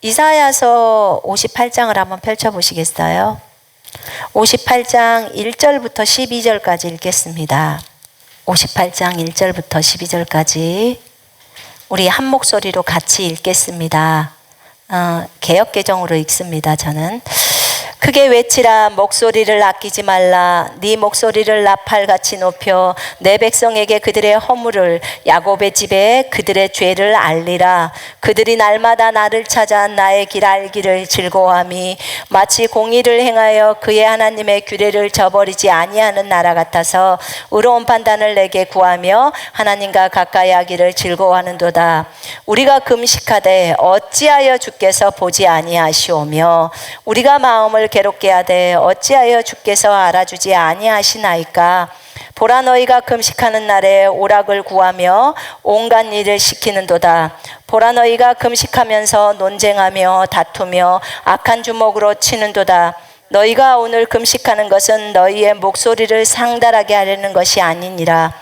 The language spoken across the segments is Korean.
이사야서 58장을 한번 펼쳐보시겠어요? 58장 1절부터 12절까지 읽겠습니다. 58장 1절부터 12절까지 우리 한 목소리로 같이 읽겠습니다. 개역개정으로 읽습니다. 저는 크게 외치라. 목소리를 아끼지 말라. 네 목소리를 나팔같이 높여 내 백성에게 그들의 허물을, 야곱의 집에 그들의 죄를 알리라. 그들이 날마다 나를 찾아 나의 길 알기를 즐거워함이 마치 공의를 행하여 그의 하나님의 규례를 저버리지 아니하는 나라 같아서 의로운 판단을 내게 구하며 하나님과 가까이 하기를 즐거워하는도다. 우리가 금식하되 어찌하여 주께서 보지 아니하시오며 우리가 마음을 괴롭게 하되 어찌하여 주께서 알아주지 아니하시나이까. 보라, 너희가 금식하는 날에 오락을 구하며 온갖 일을 시키는도다. 보라, 너희가 금식하면서 논쟁하며 다투며 악한 주먹으로 치는도다. 너희가 오늘 금식하는 것은 너희의 목소리를 상달하게 하려는 것이 아니니라.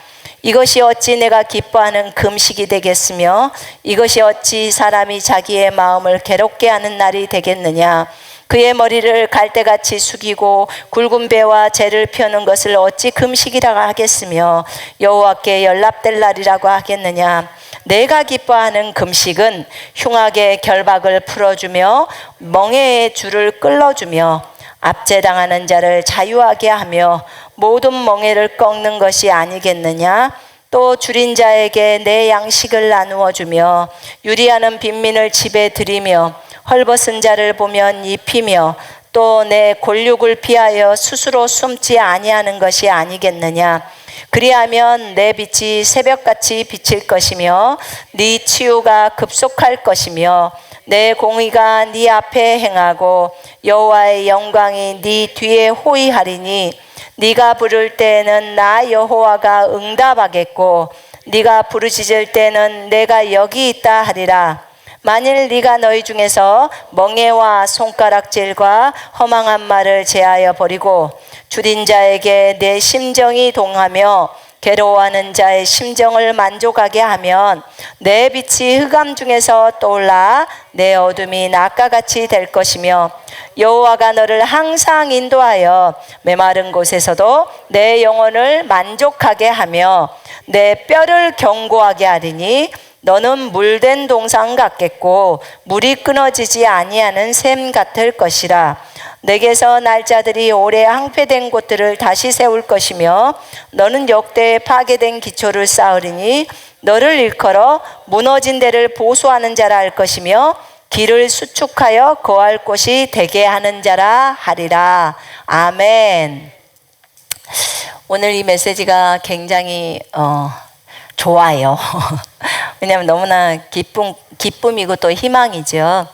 이것이 어찌 내가 기뻐하는 금식이 되겠으며 이것이 어찌 사람이 자기의 마음을 괴롭게 하는 날이 되겠느냐. 그의 머리를 갈대같이 숙이고 굵은 배와 재를 펴는 것을 어찌 금식이라고 하겠으며 여호와께 연락될 날이라고 하겠느냐. 내가 기뻐하는 금식은 흉악의 결박을 풀어주며 멍에의 줄을 끌어주며 압제당하는 자를 자유하게 하며 모든 멍에를 꺾는 것이 아니겠느냐. 또 줄인 자에게 내 양식을 나누어 주며 유리하는 빈민을 집에 들이며 헐벗은 자를 보면 입히며 또 내 골육을 피하여 스스로 숨지 아니하는 것이 아니겠느냐. 그리하면 내 빛이 새벽같이 비칠 것이며 네 치유가 급속할 것이며 내 공의가 네 앞에 행하고 여호와의 영광이 네 뒤에 호위하리니 네가 부를 때에는 나 여호와가 응답하겠고 네가 부르짖을 때는 내가 여기 있다 하리라. 만일 네가 너희 중에서 멍에와 손가락질과 허망한 말을 제하여 버리고 줄인 자에게 내 심정이 동하며 괴로워하는 자의 심정을 만족하게 하면 내 빛이 흑암 중에서 떠올라 내 어둠이 낮과 같이 될 것이며 여호와가 너를 항상 인도하여 메마른 곳에서도 내 영혼을 만족하게 하며 내 뼈를 견고하게 하리니 너는 물된 동상 같겠고 물이 끊어지지 아니하는 샘 같을 것이라. 내게서 날짜들이 오래 항폐된 곳들을 다시 세울 것이며 너는 역대에 파괴된 기초를 쌓으리니 너를 일컬어 무너진 데를 보수하는 자라 할 것이며 길을 수축하여 거할 곳이 되게 하는 자라 하리라. 아멘. 오늘 이 메시지가 굉장히 좋아요. 왜냐하면 너무나 기쁨이고 또 희망이죠.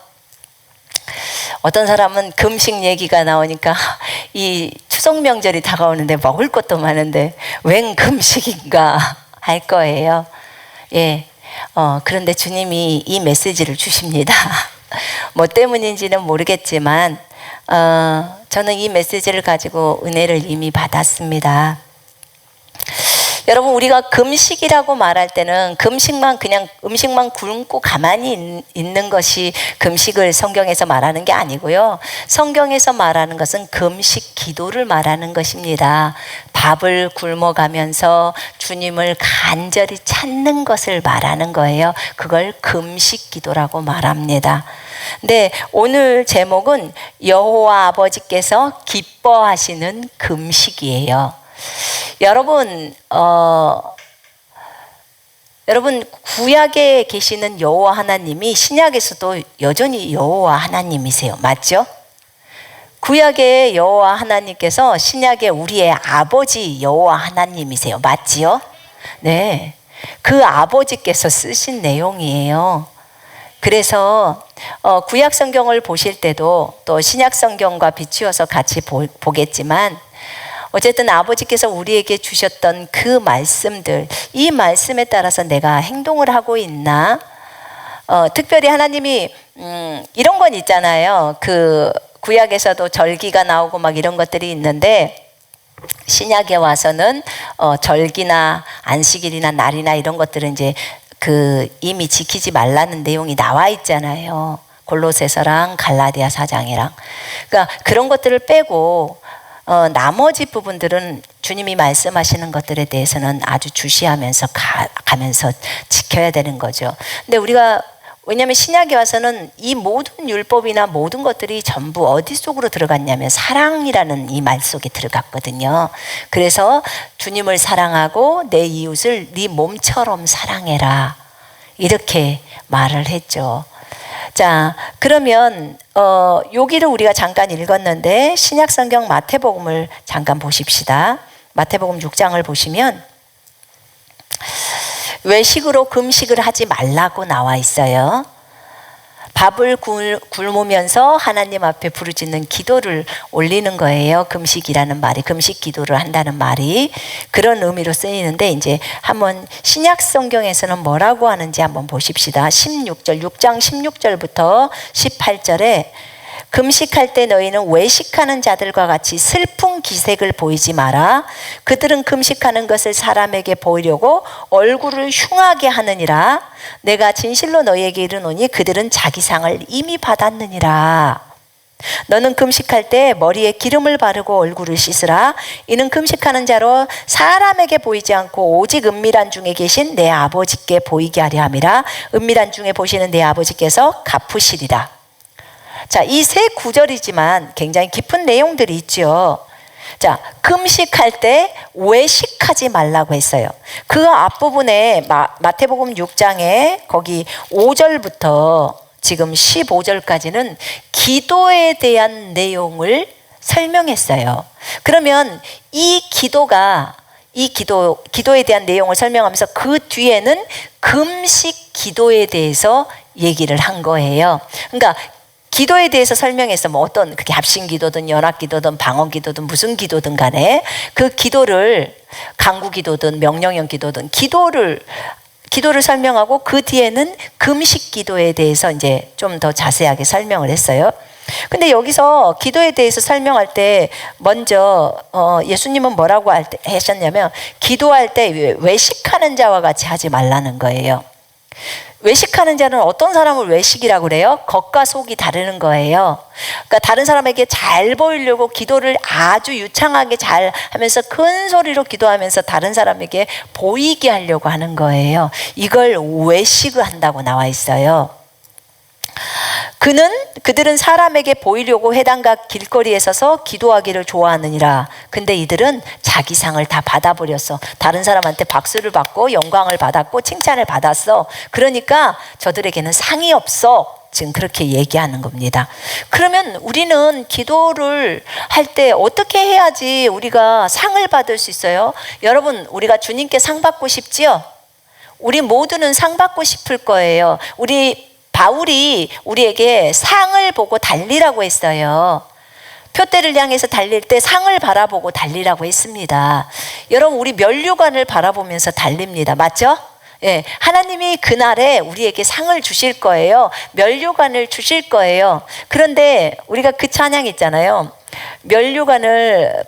어떤 사람은 금식 얘기가 나오니까 이 추석 명절이 다가오는데 먹을 것도 많은데 웬 금식인가 할 거예요. 예. 그런데 주님이 이 메시지를 주십니다. 뭐 때문인지는 모르겠지만 저는 이 메시지를 가지고 은혜를 이미 받았습니다. 여러분, 우리가 금식이라고 말할 때는 금식만 그냥 음식만 굶고 가만히 있는 것이 금식을 성경에서 말하는 게 아니고요. 성경에서 말하는 것은 금식 기도를 말하는 것입니다. 밥을 굶어가면서 주님을 간절히 찾는 것을 말하는 거예요. 그걸 금식 기도라고 말합니다. 근데 오늘 제목은 여호와 아버지께서 기뻐하시는 금식이에요. 여러분, 여러분 구약에 계시는 여호와 하나님이 신약에서도 여전히 여호와 하나님이세요. 맞죠? 구약의 여호와 하나님께서 신약의 우리의 아버지 여호와 하나님이세요. 맞지요? 네, 그 아버지께서 쓰신 내용이에요. 그래서 구약 성경을 보실 때도 또 신약 성경과 비추어서 같이 보겠지만 어쨌든 아버지께서 우리에게 주셨던 그 말씀들, 이 말씀에 따라서 내가 행동을 하고 있나? 특별히 하나님이 이런 건 있잖아요. 그 구약에서도 절기가 나오고 막 이런 것들이 있는데 신약에 와서는 절기나 안식일이나 날이나 이런 것들은 이제 그 이미 지키지 말라는 내용이 나와 있잖아요. 골로새서랑 갈라디아 4장이랑. 그러니까 그런 것들을 빼고 나머지 부분들은 주님이 말씀하시는 것들에 대해서는 아주 주시하면서 가면서 지켜야 되는 거죠. 근데 우리가 왜냐하면 신약에 와서는 이 모든 율법이나 모든 것들이 전부 어디 속으로 들어갔냐면 사랑이라는 이 말 속에 들어갔거든요. 그래서 주님을 사랑하고 내 이웃을 네 몸처럼 사랑해라, 이렇게 말을 했죠. 자, 그러면 여기를 우리가 잠깐 읽었는데 신약 성경 마태복음을 잠깐 보십시다. 마태복음 6장을 보시면 외식으로 금식을 하지 말라고 나와 있어요. 밥을 굶으면서 하나님 앞에 부르짖는 기도를 올리는 거예요. 금식이라는 말이, 금식 기도를 한다는 말이 그런 의미로 쓰이는데, 이제 한번 신약 성경에서는 뭐라고 하는지 한번 보십시다. 6장 16절부터 18절에 금식할 때 너희는 외식하는 자들과 같이 슬픈 기색을 보이지 마라. 그들은 금식하는 것을 사람에게 보이려고 얼굴을 흉하게 하느니라. 내가 진실로 너희에게 이르노니 그들은 자기 상을 이미 받았느니라. 너는 금식할 때 머리에 기름을 바르고 얼굴을 씻으라. 이는 금식하는 자로 사람에게 보이지 않고 오직 은밀한 중에 계신 내 아버지께 보이게 하려 함이라. 은밀한 중에 보시는 내 아버지께서 갚으시리라. 자, 이 세 구절이지만 굉장히 깊은 내용들이 있죠. 자, 금식할 때 외식하지 말라고 했어요. 그 앞부분에 마태복음 6장에 거기 5절부터 지금 15절까지는 기도에 대한 내용을 설명했어요. 그러면 이 기도에 대한 내용을 설명하면서 그 뒤에는 금식 기도에 대해서 얘기를 한 거예요. 그러니까 기도에 대해서 설명해서 뭐 어떤 그게 합심 기도든 연합 기도든 방언 기도든 무슨 기도든 간에 그 기도를 간구 기도든 명령형 기도든 기도를 설명하고 그 뒤에는 금식 기도에 대해서 이제 좀 더 자세하게 설명을 했어요. 근데 여기서 기도에 대해서 설명할 때 먼저 예수님은 뭐라고 하셨냐면 기도할 때 외식하는 자와 같이 하지 말라는 거예요. 외식하는 자는 어떤 사람을 외식이라고 그래요? 겉과 속이 다르는 거예요. 그러니까 다른 사람에게 잘 보이려고 기도를 아주 유창하게 잘 하면서 큰 소리로 기도하면서 다른 사람에게 보이게 하려고 하는 거예요. 이걸 외식을 한다고 나와 있어요. 그들은 사람에게 보이려고 회당과 길거리에 서서 기도하기를 좋아하느니라. 근데 이들은 자기 상을 다 받아버렸어. 다른 사람한테 박수를 받고 영광을 받았고 칭찬을 받았어. 그러니까 저들에게는 상이 없어. 지금 그렇게 얘기하는 겁니다. 그러면 우리는 기도를 할 때 어떻게 해야지 우리가 상을 받을 수 있어요? 여러분, 우리가 주님께 상 받고 싶지요? 우리 모두는 상 받고 싶을 거예요. 바울이 우리에게 상을 보고 달리라고 했어요. 표대를 향해서 달릴 때 상을 바라보고 달리라고 했습니다. 여러분, 우리 면류관을 바라보면서 달립니다. 맞죠? 예, 하나님이 그날에 우리에게 상을 주실 거예요. 면류관을 주실 거예요. 그런데 우리가 그 찬양 있잖아요. 면류관을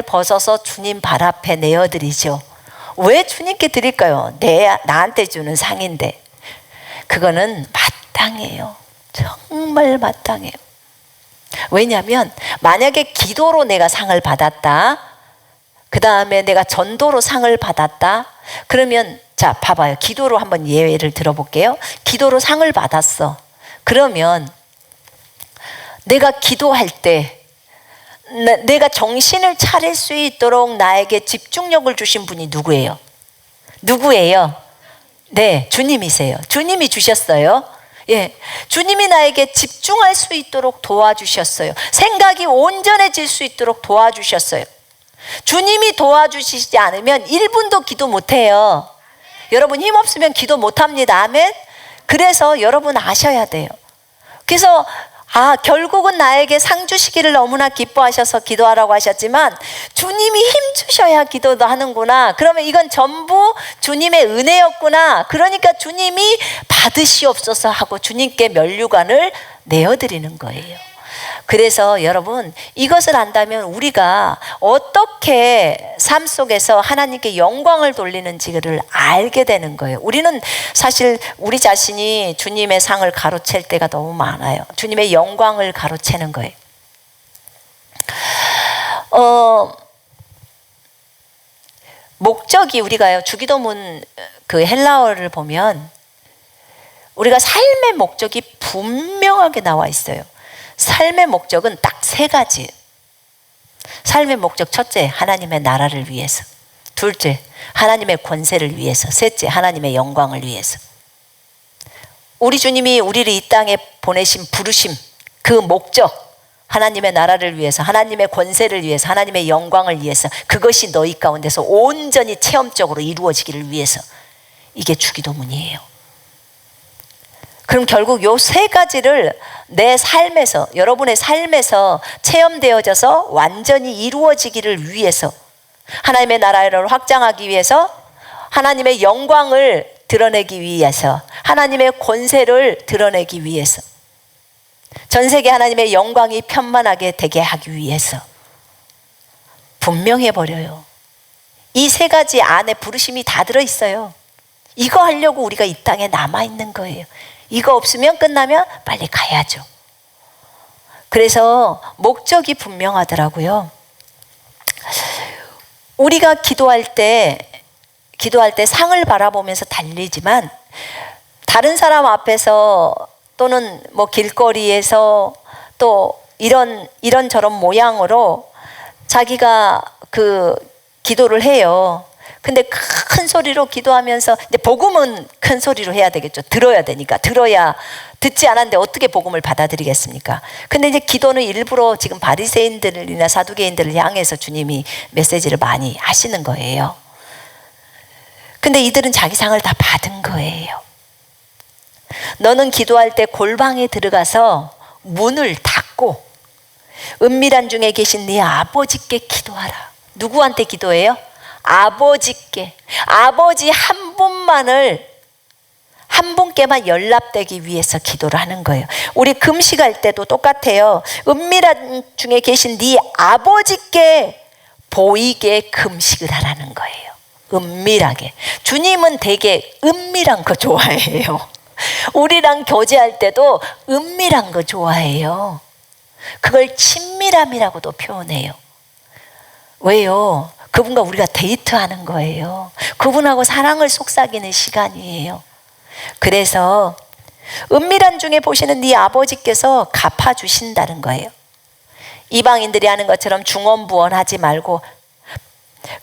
벗어서 주님 발 앞에 내어드리죠. 왜 주님께 드릴까요? 나한테 주는 상인데. 그거는 마땅해요. 정말 마땅해요. 왜냐하면 만약에 기도로 내가 상을 받았다, 그 다음에 내가 전도로 상을 받았다, 그러면 자 봐봐요. 기도로 한번 예를 들어볼게요. 기도로 상을 받았어. 그러면 내가 기도할 때 내가 정신을 차릴 수 있도록 나에게 집중력을 주신 분이 누구예요? 네, 주님이세요. 주님이 주셨어요. 예, 주님이 나에게 집중할 수 있도록 도와주셨어요. 생각이 온전해질 수 있도록 도와주셨어요. 주님이 도와주시지 않으면 1분도 기도 못해요. 여러분, 힘없으면 기도 못합니다. 아멘. 그래서 여러분 아셔야 돼요. 그래서 결국은 나에게 상 주시기를 너무나 기뻐하셔서 기도하라고 하셨지만 주님이 힘 주셔야 기도도 하는구나. 그러면 이건 전부 주님의 은혜였구나. 그러니까 주님이 받으시옵소서 하고 주님께 면류관을 내어드리는 거예요. 그래서 여러분, 이것을 안다면 우리가 어떻게 삶 속에서 하나님께 영광을 돌리는지를 알게 되는 거예요. 우리는 사실 우리 자신이 주님의 상을 가로챌 때가 너무 많아요. 주님의 영광을 가로채는 거예요. 목적이, 우리가요, 주기도문 그 헬라어를 보면 우리가 삶의 목적이 분명하게 나와 있어요. 삶의 목적은 딱 세 가지. 삶의 목적, 첫째, 하나님의 나라를 위해서. 둘째, 하나님의 권세를 위해서. 셋째, 하나님의 영광을 위해서. 우리 주님이 우리를 이 땅에 보내신 부르심, 그 목적, 하나님의 나라를 위해서, 하나님의 권세를 위해서, 하나님의 영광을 위해서, 그것이 너희 가운데서 온전히 체험적으로 이루어지기를 위해서. 이게 주기도문이에요. 그럼 결국 요 세 가지를 내 삶에서, 여러분의 삶에서 체험되어져서 완전히 이루어지기를 위해서, 하나님의 나라를 확장하기 위해서, 하나님의 영광을 드러내기 위해서, 하나님의 권세를 드러내기 위해서, 전 세계 하나님의 영광이 편만하게 되게 하기 위해서 분명해 버려요. 이 세 가지 안에 부르심이 다 들어있어요. 이거 하려고 우리가 이 땅에 남아있는 거예요. 이거 없으면 끝나면 빨리 가야죠. 그래서 목적이 분명하더라고요. 우리가 기도할 때 상을 바라보면서 달리지만, 다른 사람 앞에서 또는 뭐 길거리에서 또 이런저런 모양으로 자기가 그 기도를 해요. 근데 큰 소리로 기도하면서, 이제 복음은 큰 소리로 해야 되겠죠. 들어야 되니까. 들어야, 듣지 않았는데 어떻게 복음을 받아들이겠습니까? 근데 이제 기도는 일부러 지금 바리새인들이나 사두개인들을 향해서 주님이 메시지를 많이 하시는 거예요. 근데 이들은 자기 상을 다 받은 거예요. 너는 기도할 때 골방에 들어가서 문을 닫고 은밀한 중에 계신 네 아버지께 기도하라. 누구한테 기도해요? 아버지께. 아버지 한 분께만 연락되기 위해서 기도를 하는 거예요. 우리 금식할 때도 똑같아요. 은밀한 중에 계신 네 아버지께 보이게 금식을 하라는 거예요. 은밀하게. 주님은 되게 은밀한 거 좋아해요. 우리랑 교제할 때도 은밀한 거 좋아해요. 그걸 친밀함이라고도 표현해요. 왜요? 그분과 우리가 데이트하는 거예요. 그분하고 사랑을 속삭이는 시간이에요. 그래서 은밀한 중에 보시는 네 아버지께서 갚아주신다는 거예요. 이방인들이 하는 것처럼 중언부언하지 말고,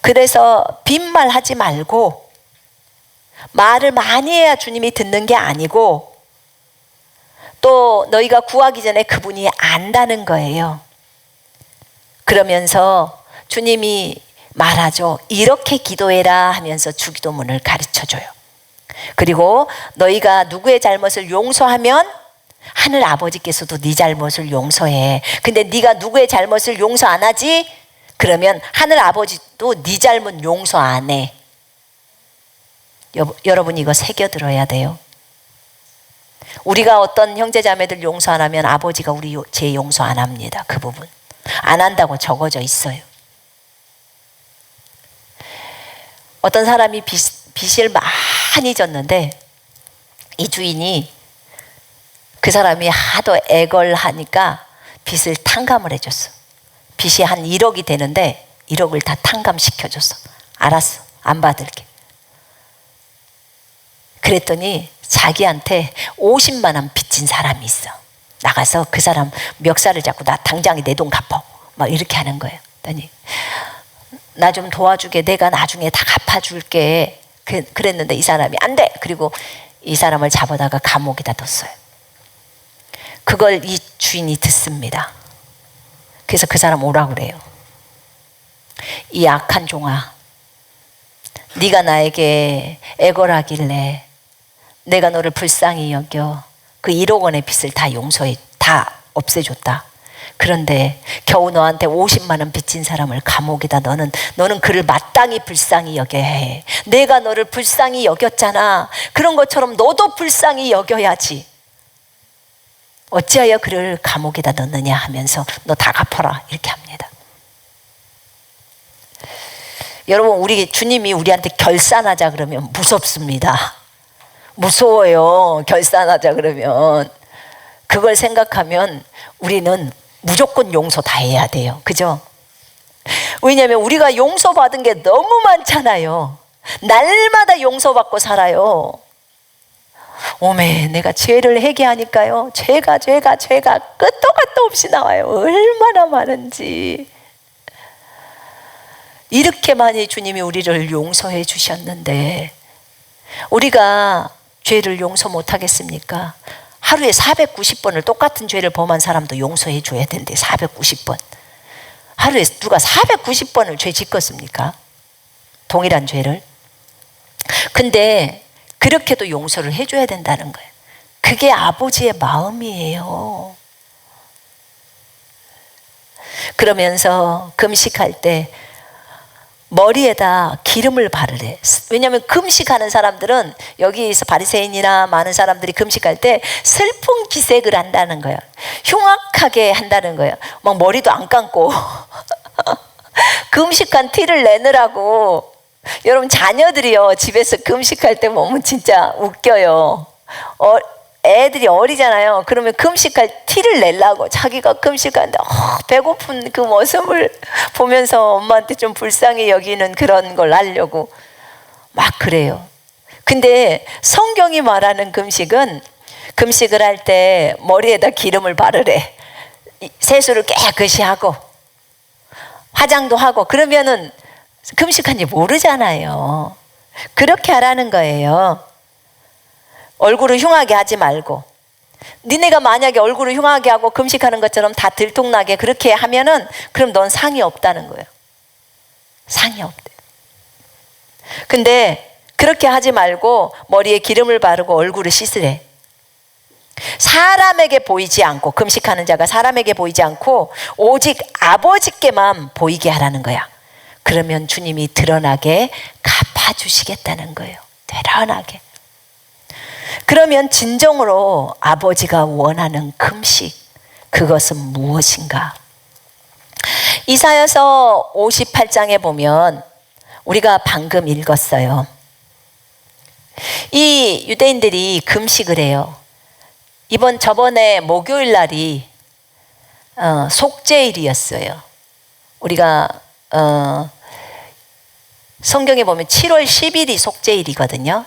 그래서 빈말 하지 말고, 말을 많이 해야 주님이 듣는 게 아니고, 또 너희가 구하기 전에 그분이 안다는 거예요. 그러면서 주님이 말하죠. 이렇게 기도해라 하면서 주기도문을 가르쳐줘요. 그리고 너희가 누구의 잘못을 용서하면 하늘 아버지께서도 네 잘못을 용서해. 근데 네가 누구의 잘못을 용서 안 하지? 그러면 하늘 아버지도 네 잘못 용서 안 해. 여러분, 이거 새겨들어야 돼요. 우리가 어떤 형제자매들 용서 안 하면 아버지가 우리 죄 용서 안 합니다. 그 부분 안 한다고 적어져 있어요. 어떤 사람이 빚을 많이 졌는데, 이 주인이 그 사람이 하도 애걸하니까 빚을 탕감을 해줬어. 빚이 한 1억이 되는데 1억을 다 탕감시켜줬어. 알았어, 안 받을게. 그랬더니 자기한테 50만 원 빚진 사람이 있어. 나가서 그 사람 멱살을 잡고 나 당장에 내 돈 갚어, 막 이렇게 하는 거예요. 그랬더니 나 좀 도와주게, 내가 나중에 다 갚아줄게. 그랬는데 이 사람이 안 돼. 그리고 이 사람을 잡아다가 감옥에다 뒀어요. 그걸 이 주인이 듣습니다. 그래서 그 사람 오라고 그래요. 이 악한 종아, 네가 나에게 애걸하길래 내가 너를 불쌍히 여겨 그 1억 원의 빚을 다 용서해, 다 없애줬다. 그런데 겨우 너한테 50만 원 빚진 사람을 감옥에다 너는 그를 마땅히 불쌍히 여겨야 해. 내가 너를 불쌍히 여겼잖아. 그런 것처럼 너도 불쌍히 여겨야지. 어찌하여 그를 감옥에다 넣느냐 하면서 너 다 갚아라 이렇게 합니다. 여러분, 우리 주님이 우리한테 결산하자 그러면 무섭습니다. 무서워요. 결산하자 그러면. 그걸 생각하면 우리는 무조건 용서 다 해야 돼요. 그죠? 왜냐하면 우리가 용서받은 게 너무 많잖아요. 날마다 용서받고 살아요. 오메, 내가 죄를 회개하니까요, 죄가 끝도 갓도 없이 나와요. 얼마나 많은지. 이렇게 많이 주님이 우리를 용서해 주셨는데 우리가 죄를 용서 못하겠습니까? 하루에 490번을 똑같은 죄를 범한 사람도 용서해 줘야 된대. 490번. 하루에 누가 490번을 죄 짓겠습니까? 동일한 죄를. 근데 그렇게도 용서를 해줘야 된다는 거예요. 그게 아버지의 마음이에요. 그러면서 금식할 때 머리에다 기름을 바르래. 왜냐하면 금식하는 사람들은, 여기서 바리새인이나 많은 사람들이 금식할 때 슬픈 기색을 한다는 거예요. 흉악하게 한다는 거예요. 막 머리도 안 감고 금식한 티를 내느라고. 여러분, 자녀들이요, 집에서 금식할 때 보면 진짜 웃겨요. 애들이 어리잖아요. 그러면 금식할 티를 내려고 자기가 금식하는데 배고픈 그 모습을 보면서 엄마한테 좀 불쌍히 여기는 그런 걸 하려고 막 그래요. 근데 성경이 말하는 금식은, 금식을 할 때 머리에다 기름을 바르래. 세수를 깨끗이 하고 화장도 하고, 그러면은 금식한지 모르잖아요. 그렇게 하라는 거예요. 얼굴을 흉하게 하지 말고. 니네가 만약에 얼굴을 흉하게 하고 금식하는 것처럼 다 들통나게 그렇게 하면은, 그럼 넌 상이 없다는 거예요. 상이 없대. 근데 그렇게 하지 말고 머리에 기름을 바르고 얼굴을 씻으래. 사람에게 보이지 않고, 금식하는 자가 사람에게 보이지 않고 오직 아버지께만 보이게 하라는 거야. 그러면 주님이 드러나게 갚아주시겠다는 거예요. 드러나게. 그러면 진정으로 아버지가 원하는 금식, 그것은 무엇인가? 이사야서 58장에 보면 우리가 방금 읽었어요. 이 유대인들이 금식을 해요. 저번에 목요일 날이 속죄일이었어요. 우리가 성경에 보면 7월 10일이 속죄일이거든요.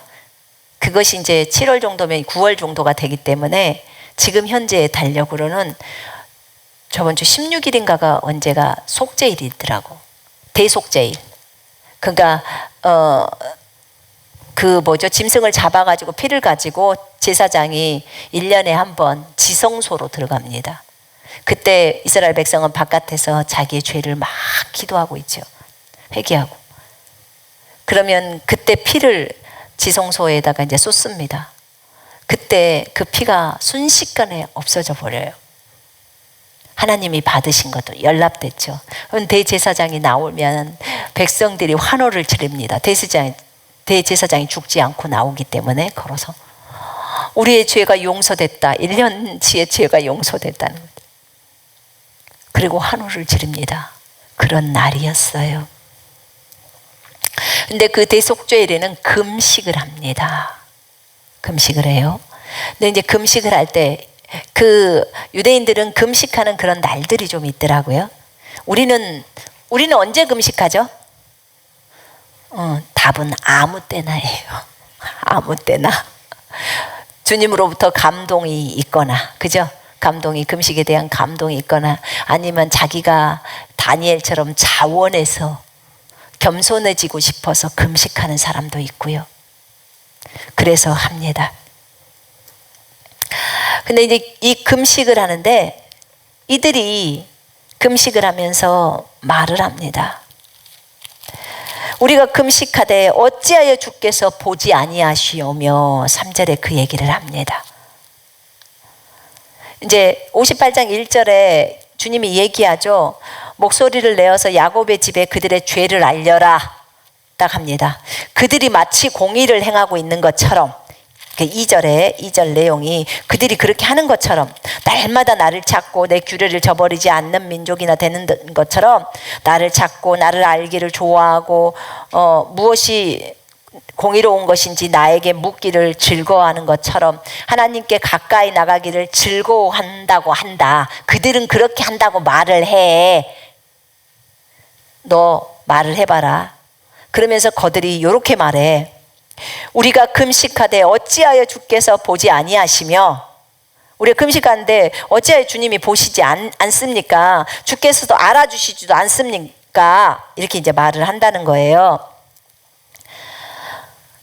그것이 이제 7월 정도면 9월 정도가 되기 때문에 지금 현재 달력으로는 저번 주 16일인가가 언제가 속죄일이더라고. 대속죄일. 그러니까 짐승을 잡아가지고 피를 가지고 제사장이 1년에 한 번 지성소로 들어갑니다. 그때 이스라엘 백성은 바깥에서 자기의 죄를 막 기도하고 있죠. 회개하고. 그러면 그때 피를 지성소에다가 이제 쏟습니다. 그때 그 피가 순식간에 없어져 버려요. 하나님이 받으신 것도 연락됐죠. 그럼 대제사장이 나오면 백성들이 환호를 지릅니다. 대제사장이 죽지 않고 나오기 때문에 걸어서 우리의 죄가 용서됐다. 1년치의 죄가 용서됐다는 거죠. 그리고 환호를 지릅니다. 그런 날이었어요. 근데 그 대속죄일에는 금식을 합니다. 금식을 해요. 근데 이제 금식을 할 때 그 유대인들은 금식하는 그런 날들이 좀 있더라고요. 우리는 언제 금식하죠? 답은 아무 때나예요. 아무 때나. 주님으로부터 감동이 있거나, 그죠? 금식에 대한 감동이 있거나, 아니면 자기가 다니엘처럼 자원해서 겸손해지고 싶어서 금식하는 사람도 있고요. 그래서 합니다. 근데 이제 이 금식을 하는데 이들이 금식을 하면서 말을 합니다. 우리가 금식하되 어찌하여 주께서 보지 아니하시오며 3절에 그 얘기를 합니다. 이제 58장 1절에 주님이 얘기하죠. 목소리를 내어서 야곱의 집에 그들의 죄를 알려라 딱 합니다. 그들이 마치 공의를 행하고 있는 것처럼 2절 내용이 그들이 그렇게 하는 것처럼 날마다 나를 찾고 내 규례를 저버리지 않는 민족이나 되는 것처럼 나를 찾고 나를 알기를 좋아하고 무엇이 공의로운 것인지 나에게 묻기를 즐거워하는 것처럼 하나님께 가까이 나가기를 즐거워한다고 한다. 그들은 그렇게 한다고 말을 해. 너 말을 해봐라. 그러면서 그들이 이렇게 말해. 우리가 금식하되 어찌하여 주께서 보지 아니하시며, 우리가 금식하는데 어찌하여 주님이 보시지 않습니까? 주께서도 알아주시지도 않습니까? 이렇게 이제 말을 한다는 거예요.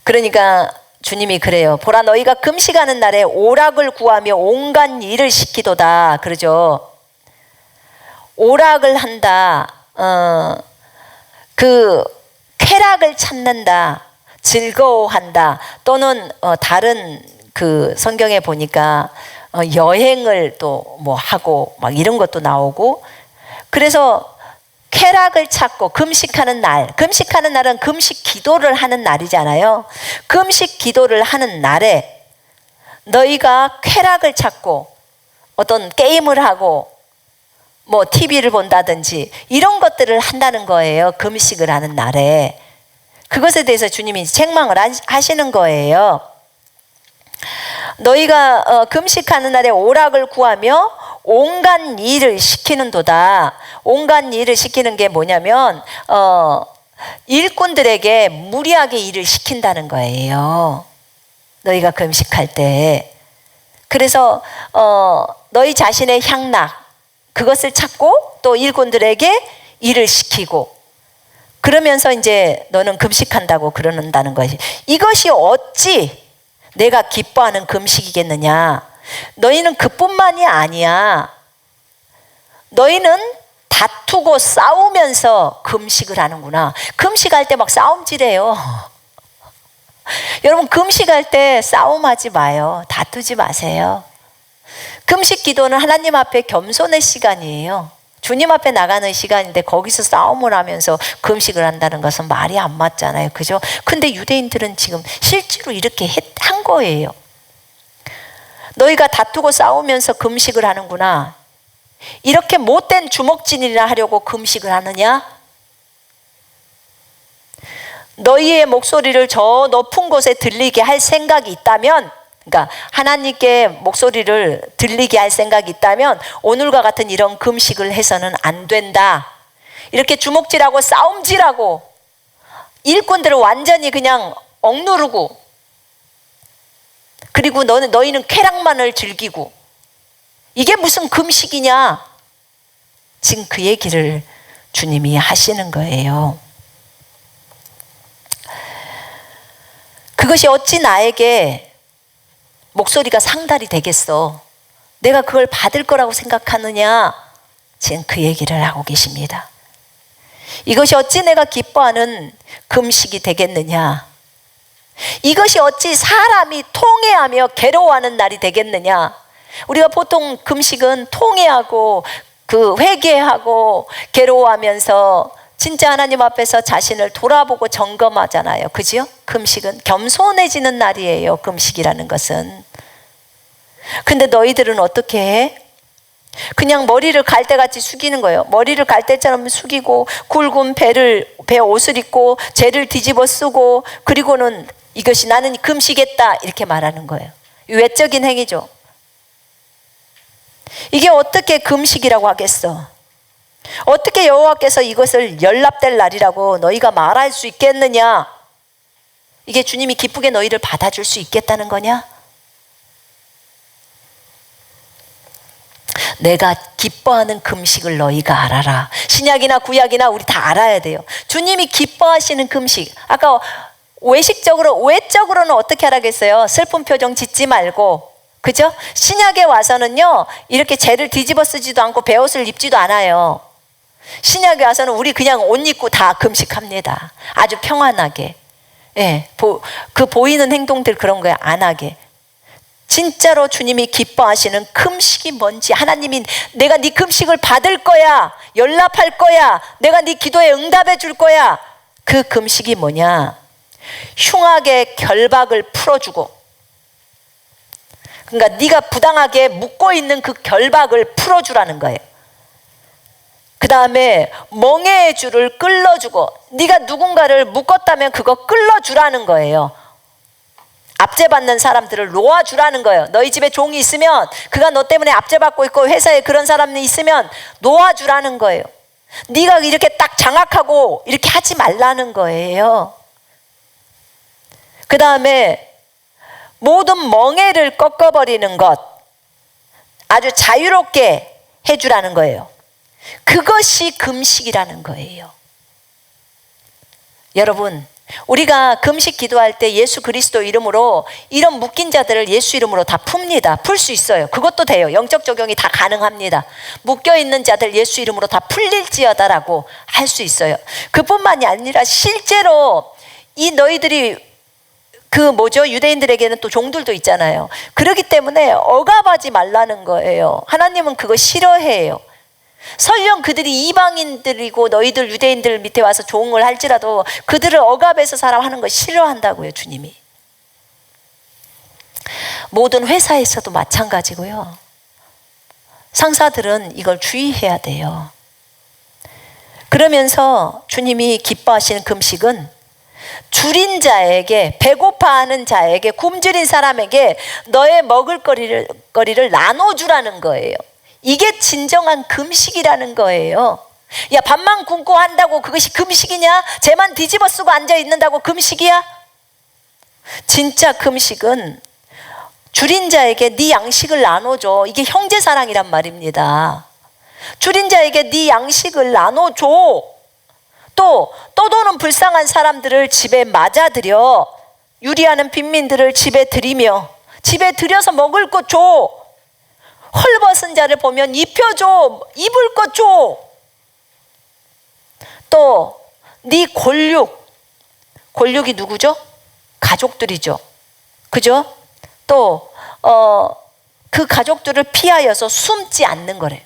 그러니까 주님이 그래요. 보라, 너희가 금식하는 날에 오락을 구하며 온갖 일을 시키도다. 그러죠. 오락을 한다. 그 쾌락을 찾는다. 즐거워한다. 또는 다른 그 성경에 보니까 여행을 또 뭐 하고 막 이런 것도 나오고, 그래서 쾌락을 찾고 금식하는 날, 금식하는 날은 금식 기도를 하는 날이잖아요. 금식 기도를 하는 날에 너희가 쾌락을 찾고 어떤 게임을 하고 뭐 TV를 본다든지 이런 것들을 한다는 거예요. 금식을 하는 날에. 그것에 대해서 주님이 책망을 하시는 거예요. 너희가 금식하는 날에 오락을 구하며 온갖 일을 시키는도다. 온갖 일을 시키는 게 뭐냐면 일꾼들에게 무리하게 일을 시킨다는 거예요. 너희가 금식할 때. 그래서 너희 자신의 향락, 그것을 찾고 또 일꾼들에게 일을 시키고, 그러면서 이제 너는 금식한다고 그러는다는 것이, 이것이 어찌 내가 기뻐하는 금식이겠느냐. 너희는 그뿐만이 아니야. 너희는 다투고 싸우면서 금식을 하는구나. 금식할 때 막 싸움질해요. 여러분, 금식할 때 싸움하지 마요. 다투지 마세요. 금식 기도는 하나님 앞에 겸손의 시간이에요. 주님 앞에 나가는 시간인데 거기서 싸움을 하면서 금식을 한다는 것은 말이 안 맞잖아요. 그죠? 근데 유대인들은 지금 실제로 이렇게 한 거예요. 너희가 다투고 싸우면서 금식을 하는구나. 이렇게 못된 주먹질이나 하려고 금식을 하느냐? 너희의 목소리를 저 높은 곳에 들리게 할 생각이 있다면, 그러니까 하나님께 목소리를 들리게 할 생각이 있다면 오늘과 같은 이런 금식을 해서는 안 된다. 이렇게 주먹질하고 싸움질하고 일꾼들을 완전히 그냥 억누르고, 그리고 너희는 쾌락만을 즐기고, 이게 무슨 금식이냐? 지금 그 얘기를 주님이 하시는 거예요. 그것이 어찌 나에게 목소리가 상달이 되겠어? 내가 그걸 받을 거라고 생각하느냐? 지금 그 얘기를 하고 계십니다. 이것이 어찌 내가 기뻐하는 금식이 되겠느냐? 이것이 어찌 사람이 통회하며 괴로워하는 날이 되겠느냐? 우리가 보통 금식은 통회하고 그 회개하고 괴로워하면서 진짜 하나님 앞에서 자신을 돌아보고 점검하잖아요. 그죠? 금식은 겸손해지는 날이에요. 금식이라는 것은. 근데 너희들은 어떻게 해? 그냥 머리를 갈대같이 숙이는 거예요. 머리를 갈대처럼 숙이고 굵은 배 옷을 입고 재를 뒤집어 쓰고, 그리고는 이것이 나는 금식했다 이렇게 말하는 거예요. 외적인 행위죠. 이게 어떻게 금식이라고 하겠어? 어떻게 여호와께서 이것을 연락될 날이라고 너희가 말할 수 있겠느냐? 이게 주님이 기쁘게 너희를 받아줄 수 있겠다는 거냐? 내가 기뻐하는 금식을 너희가 알아라. 신약이나 구약이나 우리 다 알아야 돼요. 주님이 기뻐하시는 금식. 아까 외적으로는 어떻게 하라겠어요? 슬픈 표정 짓지 말고, 그죠? 신약에 와서는요, 이렇게 재를 뒤집어 쓰지도 않고 베옷을 입지도 않아요. 신약에 와서는 우리 그냥 옷 입고 다 금식합니다. 아주 평안하게. 예, 그 보이는 행동들 그런 거에 안 하게. 진짜로 주님이 기뻐하시는 금식이 뭔지, 하나님이 내가 네 금식을 받을 거야, 연락할 거야, 내가 네 기도에 응답해 줄 거야. 그 금식이 뭐냐? 흉악의 결박을 풀어주고 그러니까 네가 부당하게 묶고 있는 그 결박을 풀어주라는 거예요. 그 다음에 멍에의 줄을 끌어주고, 네가 누군가를 묶었다면 그거 끌어주라는 거예요. 압제받는 사람들을 놓아주라는 거예요. 너희 집에 종이 있으면, 그가 너 때문에 압제받고 있고 회사에 그런 사람이 있으면 놓아주라는 거예요. 네가 이렇게 딱 장악하고 이렇게 하지 말라는 거예요. 그 다음에 모든 멍에를 꺾어버리는 것, 아주 자유롭게 해주라는 거예요. 그것이 금식이라는 거예요. 여러분, 우리가 금식 기도할 때 예수 그리스도 이름으로 이런 묶인 자들을 예수 이름으로 다 풉니다. 풀 수 있어요. 그것도 돼요. 영적 적용이 다 가능합니다. 묶여있는 자들 예수 이름으로 다 풀릴지어다라고 할 수 있어요. 그뿐만이 아니라 실제로 이 너희들이 유대인들에게는 또 종들도 있잖아요. 그렇기 때문에 억압하지 말라는 거예요. 하나님은 그거 싫어해요. 설령 그들이 이방인들이고 너희들 유대인들 밑에 와서 종을 할지라도 그들을 억압해서 사람하는 거 싫어한다고요, 주님이. 모든 회사에서도 마찬가지고요. 상사들은 이걸 주의해야 돼요. 그러면서 주님이 기뻐하시는 금식은 줄인 자에게, 배고파하는 자에게, 굶주린 사람에게 너의 먹을거리를 나눠주라는 거예요. 이게 진정한 금식이라는 거예요. 야, 밥만 굶고 한다고 그것이 금식이냐? 쟤만 뒤집어 쓰고 앉아 있는다고 금식이야? 진짜 금식은 줄인 자에게 네 양식을 나눠줘. 이게 형제사랑이란 말입니다. 줄인 자에게 네 양식을 나눠줘. 또 떠도는 불쌍한 사람들을 집에 맞아들여, 유리하는 빈민들을 집에 들이며, 집에 들여서 먹을 것 줘. 헐벗은 자를 보면 입혀줘. 입을 것 줘. 또 네 골육이 누구죠? 가족들이죠. 그죠? 또 그 가족들을 피하여서 숨지 않는 거래요.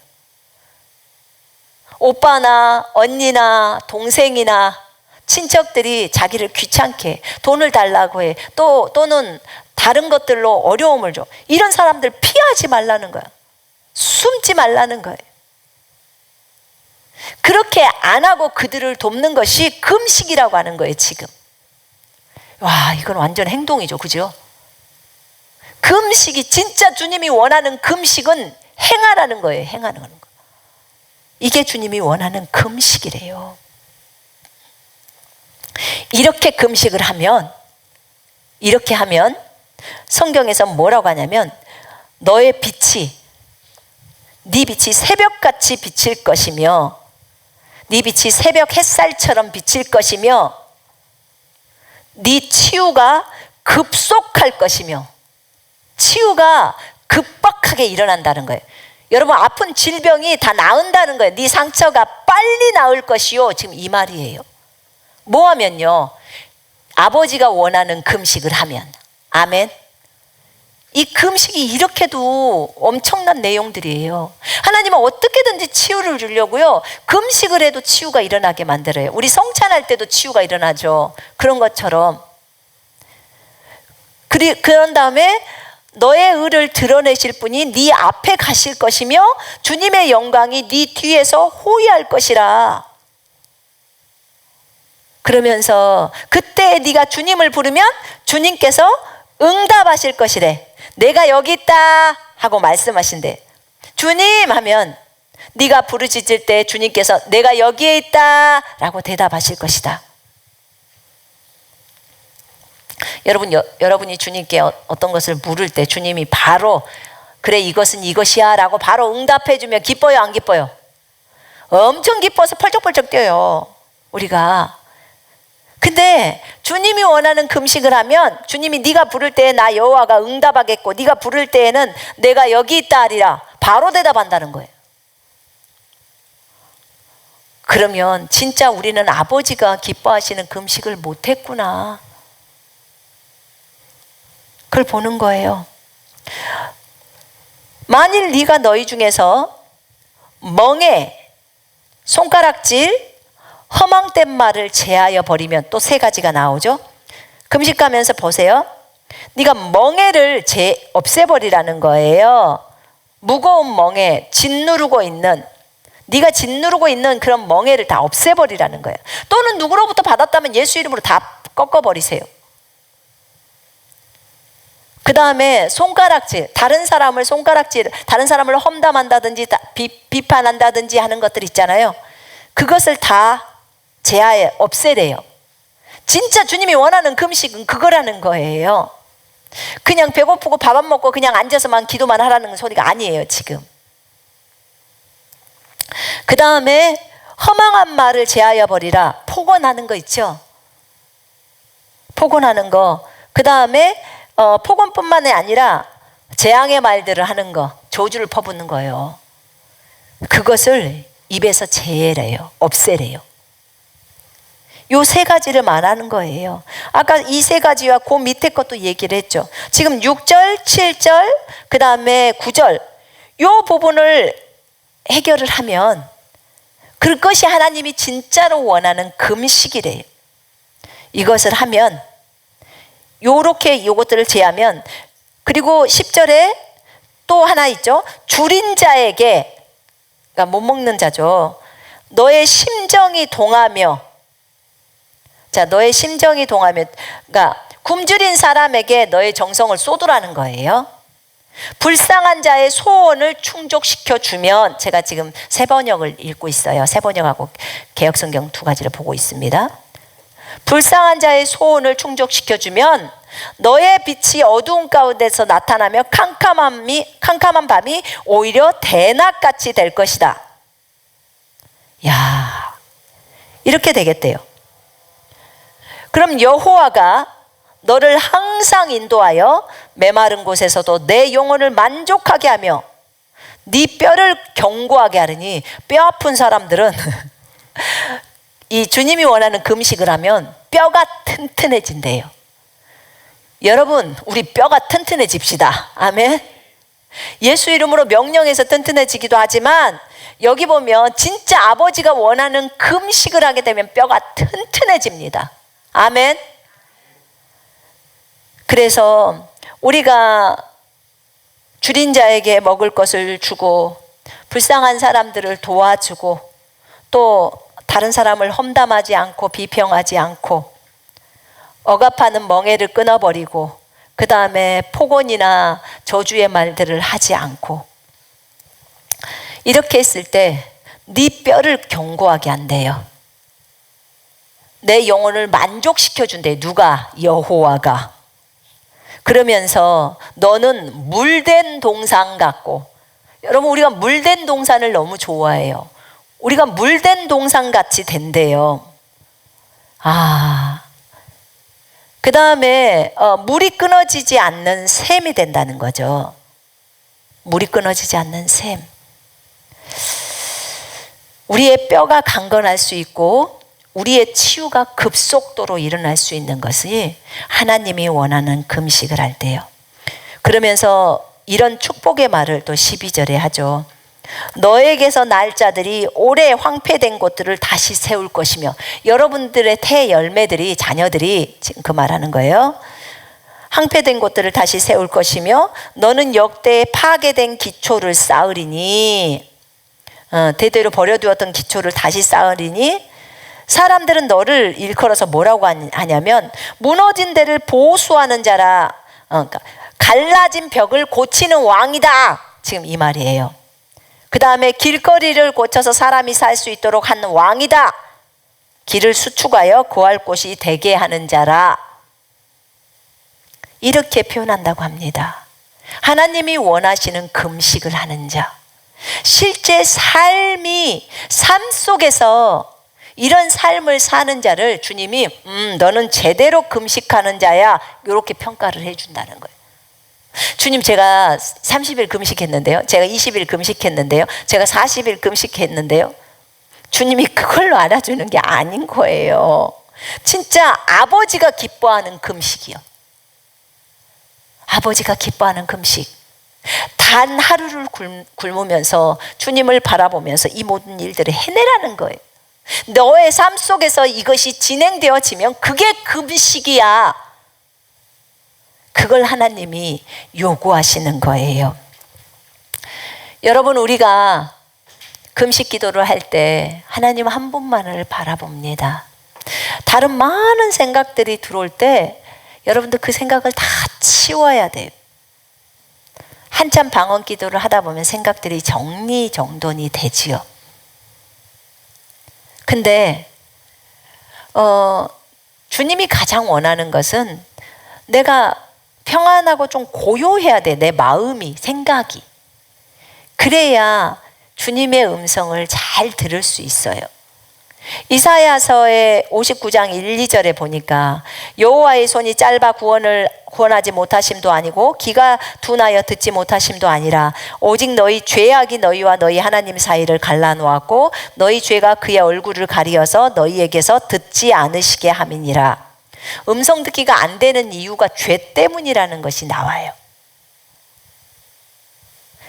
오빠나 언니나 동생이나 친척들이 자기를 귀찮게 돈을 달라고 해. 또는 다른 것들로 어려움을 줘. 이런 사람들 피하지 말라는 거야. 숨지 말라는 거예요. 그렇게 안 하고 그들을 돕는 것이 금식이라고 하는 거예요, 지금. 와, 이건 완전 행동이죠. 그죠? 금식이, 진짜 주님이 원하는 금식은 행하라는 거예요. 행하는 거. 이게 주님이 원하는 금식이래요. 이렇게 금식을 하면, 이렇게 하면 성경에서 뭐라고 하냐면, 너의 빛이, 네 빛이 새벽같이 비칠 것이며, 네 빛이 새벽 햇살처럼 비칠 것이며, 네 치유가 급속할 것이며, 치유가 급박하게 일어난다는 거예요. 여러분, 아픈 질병이 다 나은다는 거예요. 네 상처가 빨리 나을 것이요. 지금 이 말이에요. 뭐 하면요? 아버지가 원하는 금식을 하면. 아멘. 이 금식이 이렇게도 엄청난 내용들이에요. 하나님은 어떻게든지 치유를 주려고요. 금식을 해도 치유가 일어나게 만들어요. 우리 성찬할 때도 치유가 일어나죠. 그런 것처럼. 그런 다음에 너의 의를 드러내실 분이 네 앞에 가실 것이며 주님의 영광이 네 뒤에서 호위할 것이라. 그러면서 그때 네가 주님을 부르면 주님께서 응답하실 것이래. 내가 여기 있다 하고 말씀하신대. 주님 하면 네가 부르짖을 때 주님께서 내가 여기에 있다 라고 대답하실 것이다. 여러분이 주님께 어떤 것을 물을 때 주님이 바로 그래 이것은 이것이야 라고 바로 응답해 주면 기뻐요, 안 기뻐요? 엄청 기뻐서 펄쩍펄쩍 뛰어요, 우리가. 근데 주님이 원하는 금식을 하면 주님이 네가 부를 때에 나 여호와가 응답하겠고 네가 부를 때에는 내가 여기 있다 하리라 바로 대답한다는 거예요. 그러면 진짜 우리는 아버지가 기뻐하시는 금식을 못했구나, 그걸 보는 거예요. 만일 네가 너희 중에서 멍에, 손가락질, 허망된 말을 제하여 버리면 또 세 가지가 나오죠. 금식하면서 보세요. 네가 멍에를 없애버리라는 거예요. 무거운 멍에 짓누르고 있는, 네가 짓누르고 있는 그런 멍에를 다 없애버리라는 거예요. 또는 누구로부터 받았다면 예수 이름으로 다 꺾어버리세요. 그 다음에 손가락질, 다른 사람을 험담한다든지 비판한다든지 하는 것들 있잖아요. 그것을 다 제하에 없애래요. 진짜 주님이 원하는 금식은 그거라는 거예요. 그냥 배고프고 밥 안 먹고 그냥 앉아서만 기도만 하라는 소리가 아니에요, 지금. 그 다음에 허망한 말을 제하여 버리라. 폭언하는 거 있죠? 폭언하는 거. 그 다음에 폭언뿐만이 아니라 재앙의 말들을 하는 거, 저주를 퍼붓는 거예요. 그것을 입에서 제해래요. 없애래요. 요 세 가지를 말하는 거예요. 아까 이 세 가지와 그 밑에 것도 얘기를 했죠. 지금 6절, 7절, 그 다음에 9절 요 부분을 해결을 하면 그것이 하나님이 진짜로 원하는 금식이래요. 이것을 하면 요렇게 요것들을 제하면, 그리고 10절에 또 하나 있죠. 줄인 자에게, 그러니까 못 먹는 자죠. 너의 심정이 동하며, 자, 너의 심정이 동하며, 그러니까 굶주린 사람에게 너의 정성을 쏟으라는 거예요. 불쌍한 자의 소원을 충족시켜 주면, 제가 지금 새 번역을 읽고 있어요. 새 번역하고 개역성경 두 가지를 보고 있습니다. 불쌍한 자의 소원을 충족시켜 주면 너의 빛이 어두운 가운데서 나타나며 캄캄한 밤이 오히려 대낮같이 될 것이다. 야, 이렇게 되겠대요. 그럼 여호와가 너를 항상 인도하여 메마른 곳에서도 내 영혼을 만족하게 하며 네 뼈를 견고하게 하리니, 뼈 아픈 사람들은 이 주님이 원하는 금식을 하면 뼈가 튼튼해진대요. 여러분, 우리 뼈가 튼튼해집시다. 아멘. 예수 이름으로 명령해서 튼튼해지기도 하지만 여기 보면 진짜 아버지가 원하는 금식을 하게 되면 뼈가 튼튼해집니다. 아멘. 그래서 우리가 줄인 자에게 먹을 것을 주고 불쌍한 사람들을 도와주고 또 다른 사람을 험담하지 않고 비평하지 않고 억압하는 멍에를 끊어버리고 그 다음에 폭언이나 저주의 말들을 하지 않고 이렇게 했을 때 네 뼈를 견고하게 한대요. 내 영혼을 만족시켜준대. 누가? 여호와가. 그러면서 너는 물된 동산 같고, 여러분 우리가 물된 동산을 너무 좋아해요. 우리가 물된 동산 같이 된대요. 그 다음에 물이 끊어지지 않는 샘이 된다는 거죠. 물이 끊어지지 않는 샘. 우리의 뼈가 강건할 수 있고 우리의 치유가 급속도로 일어날 수 있는 것이 하나님이 원하는 금식을 할 때요. 그러면서 이런 축복의 말을 또 12절에 하죠. 너에게서 날 자들이 오래 황폐된 곳들을 다시 세울 것이며, 여러분들의 태 열매들이, 자녀들이 지금 그 말하는 거예요. 황폐된 곳들을 다시 세울 것이며 너는 역대 파괴된 기초를 쌓으리니, 대대로 버려두었던 기초를 다시 쌓으리니, 사람들은 너를 일컬어서 뭐라고 하냐면 무너진 데를 보수하는 자라, 그러니까 갈라진 벽을 고치는 왕이다. 지금 이 말이에요. 그 다음에 길거리를 고쳐서 사람이 살 수 있도록 하는 왕이다. 길을 수축하여 거할 곳이 되게 하는 자라. 이렇게 표현한다고 합니다. 하나님이 원하시는 금식을 하는 자, 실제 삶 속에서 이런 삶을 사는 자를 주님이 너는 제대로 금식하는 자야, 이렇게 평가를 해준다는 거예요. 주님, 제가 30일 금식했는데요, 제가 20일 금식했는데요, 제가 40일 금식했는데요, 주님이 그걸로 알아주는 게 아닌 거예요. 진짜 아버지가 기뻐하는 금식이요. 아버지가 기뻐하는 금식. 단 하루를 굶으면서 주님을 바라보면서 이 모든 일들을 해내라는 거예요. 너의 삶 속에서 이것이 진행되어지면 그게 금식이야. 그걸 하나님이 요구하시는 거예요. 여러분, 우리가 금식 기도를 할 때 하나님 한 분만을 바라봅니다. 다른 많은 생각들이 들어올 때 여러분들 그 생각을 다 치워야 돼요. 한참 방언 기도를 하다 보면 생각들이 정리정돈이 되지요. 근데 주님이 가장 원하는 것은 내가 평안하고 좀 고요해야 돼. 내 마음이, 생각이. 그래야 주님의 음성을 잘 들을 수 있어요. 이사야서의 59장 1, 2절에 보니까 여호와의 손이 짧아 구원하지 못하심도 아니고 귀가 둔하여 듣지 못하심도 아니라 오직 너희 죄악이 너희와 너희 하나님 사이를 갈라놓았고 너희 죄가 그의 얼굴을 가리어서 너희에게서 듣지 않으시게 함이니라. 음성 듣기가 안 되는 이유가 죄 때문이라는 것이 나와요.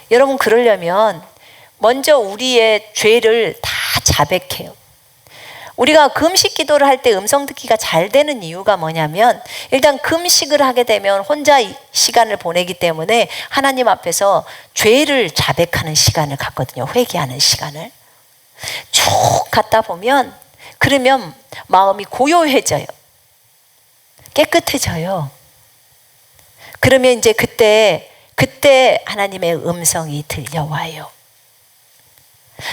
여러분, 그러려면 먼저 우리의 죄를 다 자백해요. 우리가 금식 기도를 할 때 음성 듣기가 잘 되는 이유가 뭐냐면, 일단 금식을 하게 되면 혼자 시간을 보내기 때문에 하나님 앞에서 죄를 자백하는 시간을 갖거든요. 회개하는 시간을 쭉 갖다 보면, 그러면 마음이 고요해져요. 깨끗해져요. 그러면 이제 그때 하나님의 음성이 들려와요.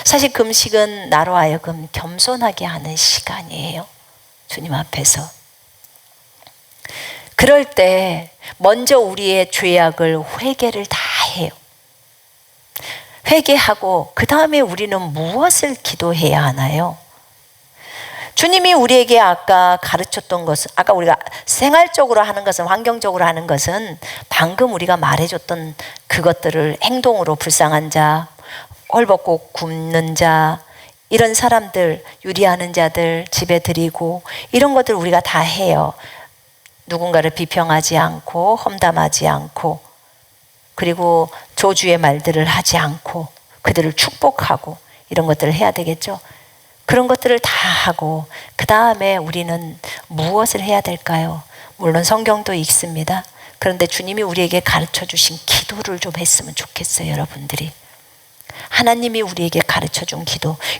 사실 금식은 나로 하여금 겸손하게 하는 시간이에요. 주님 앞에서. 그럴 때 먼저 우리의 죄악을 회개를 다 해요. 회개하고 그 다음에 우리는 무엇을 기도해야 하나요? 주님이 우리에게 아까 가르쳤던 것은, 아까 우리가 생활적으로 하는 것은, 환경적으로 하는 것은 방금 우리가 말해줬던 그것들을 행동으로 불쌍한 자, 헐벗고 굶는 자, 이런 사람들, 유리하는 자들 집에 드리고, 이런 것들 우리가 다 해요. 누군가를 비평하지 않고, 험담하지 않고, 그리고 조주의 말들을 하지 않고 그들을 축복하고, 이런 것들을 해야 되겠죠. 그런 것들을 다 하고 그 다음에 우리는 무엇을 해야 될까요? 물론 성경도 읽습니다. 그런데 주님이 우리에게 가르쳐 주신 기도를 좀 했으면 좋겠어요. 여러분들이 하나님이 우리에게 가르쳐 준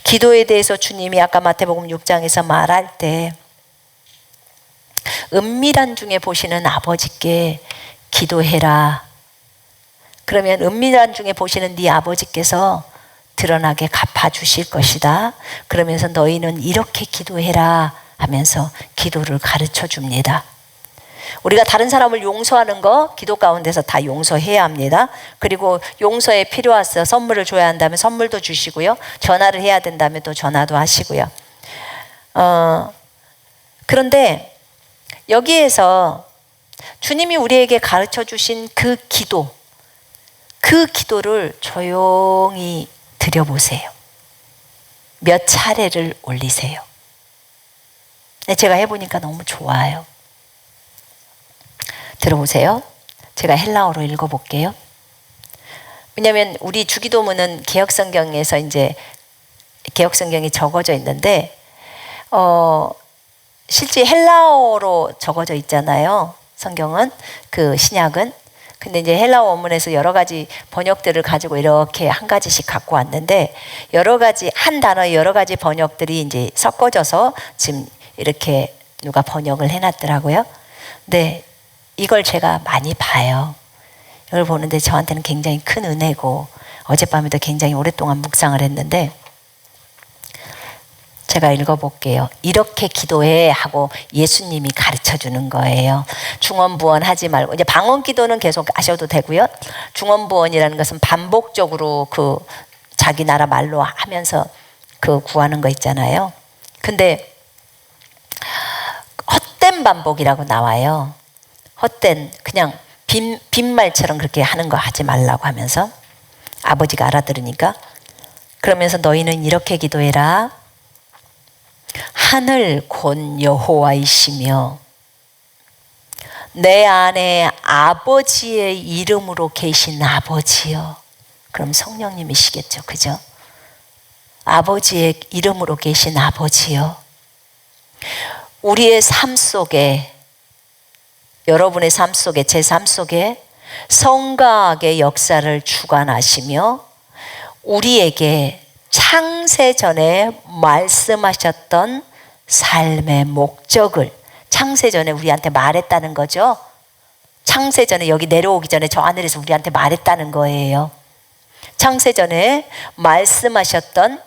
기도에 대해서 주님이 아까 마태복음 6장에서 말할 때 은밀한 중에 보시는 아버지께 기도해라. 그러면 은밀한 중에 보시는 네 아버지께서 드러나게 갚아주실 것이다. 그러면서 너희는 이렇게 기도해라 하면서 기도를 가르쳐 줍니다. 우리가 다른 사람을 용서하는 거 기도 가운데서 다 용서해야 합니다. 그리고 용서에 필요해서 선물을 줘야 한다면 선물도 주시고요. 전화를 해야 된다면 또 전화도 하시고요. 그런데 여기에서 주님이 우리에게 가르쳐 주신 그 기도를 조용히 드려보세요. 몇 차례를 올리세요. 제가 해보니까 너무 좋아요. 들어보세요. 제가 헬라어로 읽어볼게요. 왜냐하면 우리 주기도문은 개역성경에서 이제 개역성경이 적어져 있는데 실제 헬라어로 적어져 있잖아요. 성경은, 그 신약은. 근데 이제 헬라어 원문에서 여러 가지 번역들을 가지고 이렇게 한 가지씩 갖고 왔는데, 여러 가지 한 단어의 여러 가지 번역들이 이제 섞어져서 지금 이렇게 누가 번역을 해놨더라고요. 근데 이걸 제가 많이 봐요. 이걸 보는데 저한테는 굉장히 큰 은혜고, 어젯밤에도 굉장히 오랫동안 묵상을 했는데, 제가 읽어볼게요. 이렇게 기도해 하고 예수님이 가르쳐 주는 거예요. 중언부언 하지 말고, 이제 방언 기도는 계속 하셔도 되고요. 중언부언이라는 것은 반복적으로 그 자기 나라 말로 하면서 그 구하는 거 있잖아요. 근데 헛된 반복이라고 나와요. 헛된, 그냥 빈말처럼 그렇게 하는 거 하지 말라고 하면서, 아버지가 알아들으니까. 그러면서 너희는 이렇게 기도해라. 하늘 곧 여호와이시며 내 안에 아버지의 이름으로 계신 아버지요. 그럼 성령님이시겠죠, 그죠? 아버지의 이름으로 계신 아버지요. 우리의 삶 속에 여러분의 삶 속에, 제 삶 속에 성가학의 역사를 주관하시며 우리에게 창세전에 말씀하셨던 삶의 목적을 창세전에 우리한테 말했다는 거죠. 창세전에 여기 내려오기 전에 저 하늘에서 우리한테 말했다는 거예요. 창세전에 말씀하셨던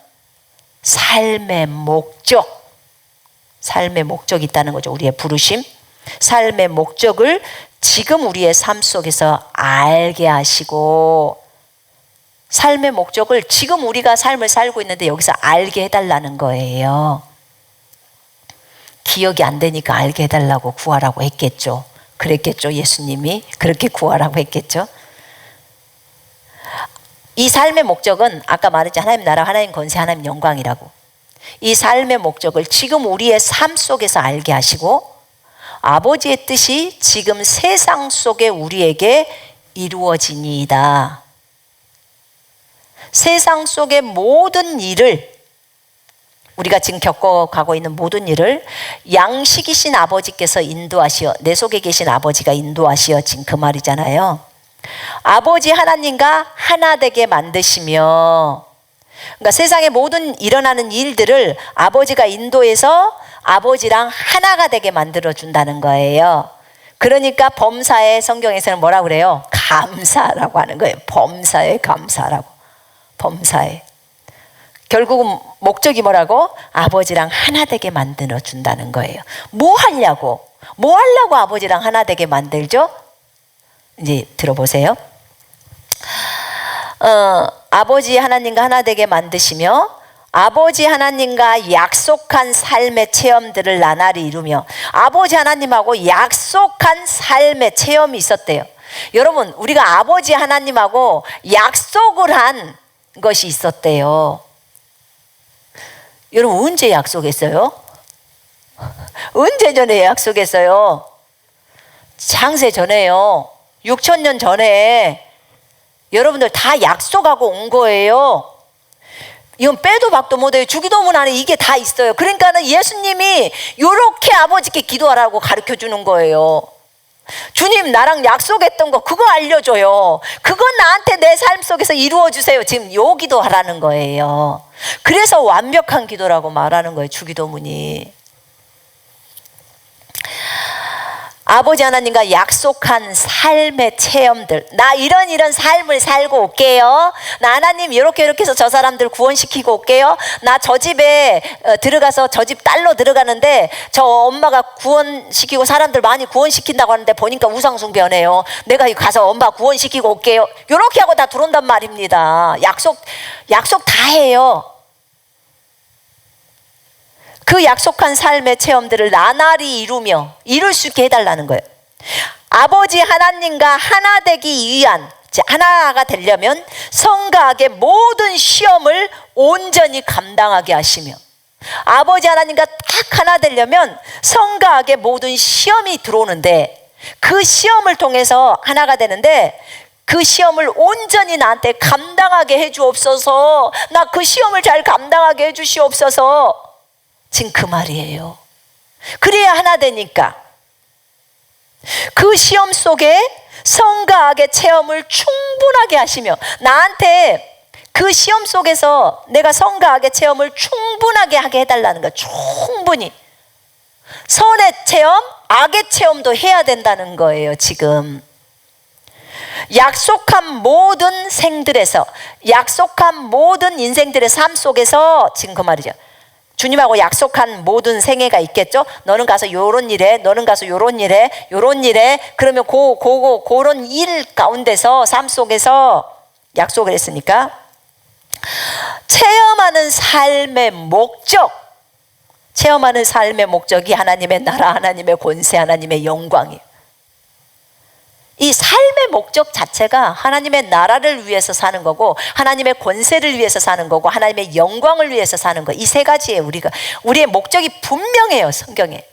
삶의 목적, 삶의 목적이 있다는 거죠. 우리의 부르심, 삶의 목적을 지금 우리의 삶 속에서 알게 하시고, 삶의 목적을 지금 우리가 삶을 살고 있는데 여기서 알게 해달라는 거예요. 기억이 안 되니까 알게 해달라고 구하라고 했겠죠. 그랬겠죠. 예수님이 그렇게 구하라고 했겠죠. 이 삶의 목적은 아까 말했지, 하나님 나라, 하나님 권세, 하나님 영광이라고. 이 삶의 목적을 지금 우리의 삶 속에서 알게 하시고 아버지의 뜻이 지금 세상 속에 우리에게 이루어지니이다. 세상 속의 모든 일을, 우리가 지금 겪어가고 있는 모든 일을 양식이신 아버지께서 인도하시어, 내 속에 계신 아버지가 인도하시어, 지금 그 말이잖아요. 아버지 하나님과 하나 되게 만드시며, 그러니까 세상의 모든 일어나는 일들을 아버지가 인도해서 아버지랑 하나가 되게 만들어 준다는 거예요. 그러니까 범사에 성경에서는 뭐라고 그래요? 감사라고 하는 거예요. 범사에 감사라고. 범사에. 결국은 목적이 뭐라고? 아버지랑 하나 되게 만들어 준다는 거예요. 뭐 하려고? 뭐 하려고 아버지랑 하나 되게 만들죠? 이제 들어보세요. 아버지 하나님과 하나 되게 만드시며 아버지 하나님과 약속한 삶의 체험들을 나날이 이루며, 아버지 하나님하고 약속한 삶의 체험이 있었대요. 여러분, 우리가 아버지 하나님하고 약속을 한 것이 있었대요. 여러분, 언제 약속했어요? 언제 전에 약속했어요? 창세 전에요. 6,000년 전에 여러분들 다 약속하고 온 거예요. 이건 빼도 박도 못해요. 주기도문 안에 이게 다 있어요. 그러니까는 예수님이 이렇게 아버지께 기도하라고 가르쳐 주는 거예요. 주님, 나랑 약속했던 거 그거 알려줘요. 그건 나한테 내 삶 속에서 이루어 주세요. 지금 요 기도하라는 거예요. 그래서 완벽한 기도라고 말하는 거예요. 주기도문이. 아버지 하나님과 약속한 삶의 체험들, 나 이런 삶을 살고 올게요. 나 하나님 이렇게 해서 저 사람들 구원시키고 올게요. 나 저 집에 들어가서 저 집 딸로 들어가는데 저 엄마가 구원시키고 사람들 많이 구원시킨다고 하는데 보니까 우상숭배네요. 내가 가서 엄마 구원시키고 올게요. 이렇게 하고 다 들어온단 말입니다. 약속 다 해요. 그 약속한 삶의 체험들을 나날이 이루며 이룰 수 있게 해달라는 거예요. 아버지 하나님과 하나 되기 위한, 하나가 되려면 성가학의 모든 시험을 온전히 감당하게 하시며, 아버지 하나님과 딱 하나 되려면 성가학의 모든 시험이 들어오는데, 그 시험을 통해서 하나가 되는데 그 시험을 온전히 나한테 감당하게 해주옵소서. 나 그 시험을 잘 감당하게 해주시옵소서. 지금 그 말이에요. 그래야 하나 되니까. 그 시험 속에 성가학의 체험을 충분하게 하시며, 나한테 그 시험 속에서 내가 성가학의 체험을 충분하게 하게 해달라는 거야. 충분히. 선의 체험, 악의 체험도 해야 된다는 거예요. 지금 약속한 모든 생들에서, 약속한 모든 인생들의 삶 속에서 지금 그 말이죠. 주님하고 약속한 모든 생애가 있겠죠. 너는 가서 요런 일해, 너는 가서 요런 일해, 요런 일해. 그러면 그런 일 가운데서, 삶 속에서 약속을 했으니까 체험하는 삶의 목적, 체험하는 삶의 목적이 하나님의 나라, 하나님의 권세, 하나님의 영광이에요. 이 삶의 목적 자체가 하나님의 나라를 위해서 사는 거고, 하나님의 권세를 위해서 사는 거고, 하나님의 영광을 위해서 사는 거. 이 세 가지예요. 우리의 목적이 분명해요. 성경에.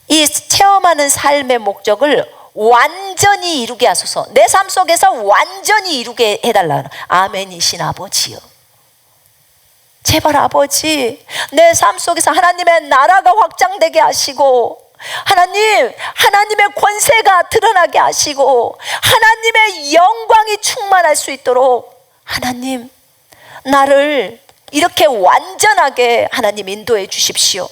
이 체험하는 삶의 목적을 완전히 이루게 하소서. 내 삶 속에서 완전히 이루게 해달라. 아멘이신 아버지요. 제발 아버지, 내 삶 속에서 하나님의 나라가 확장되게 하시고 하나님, 하나님의 권세가 드러나게 하시고 하나님의 영광이 충만할 수 있도록 하나님, 나를 이렇게 완전하게 하나님 인도해 주십시오.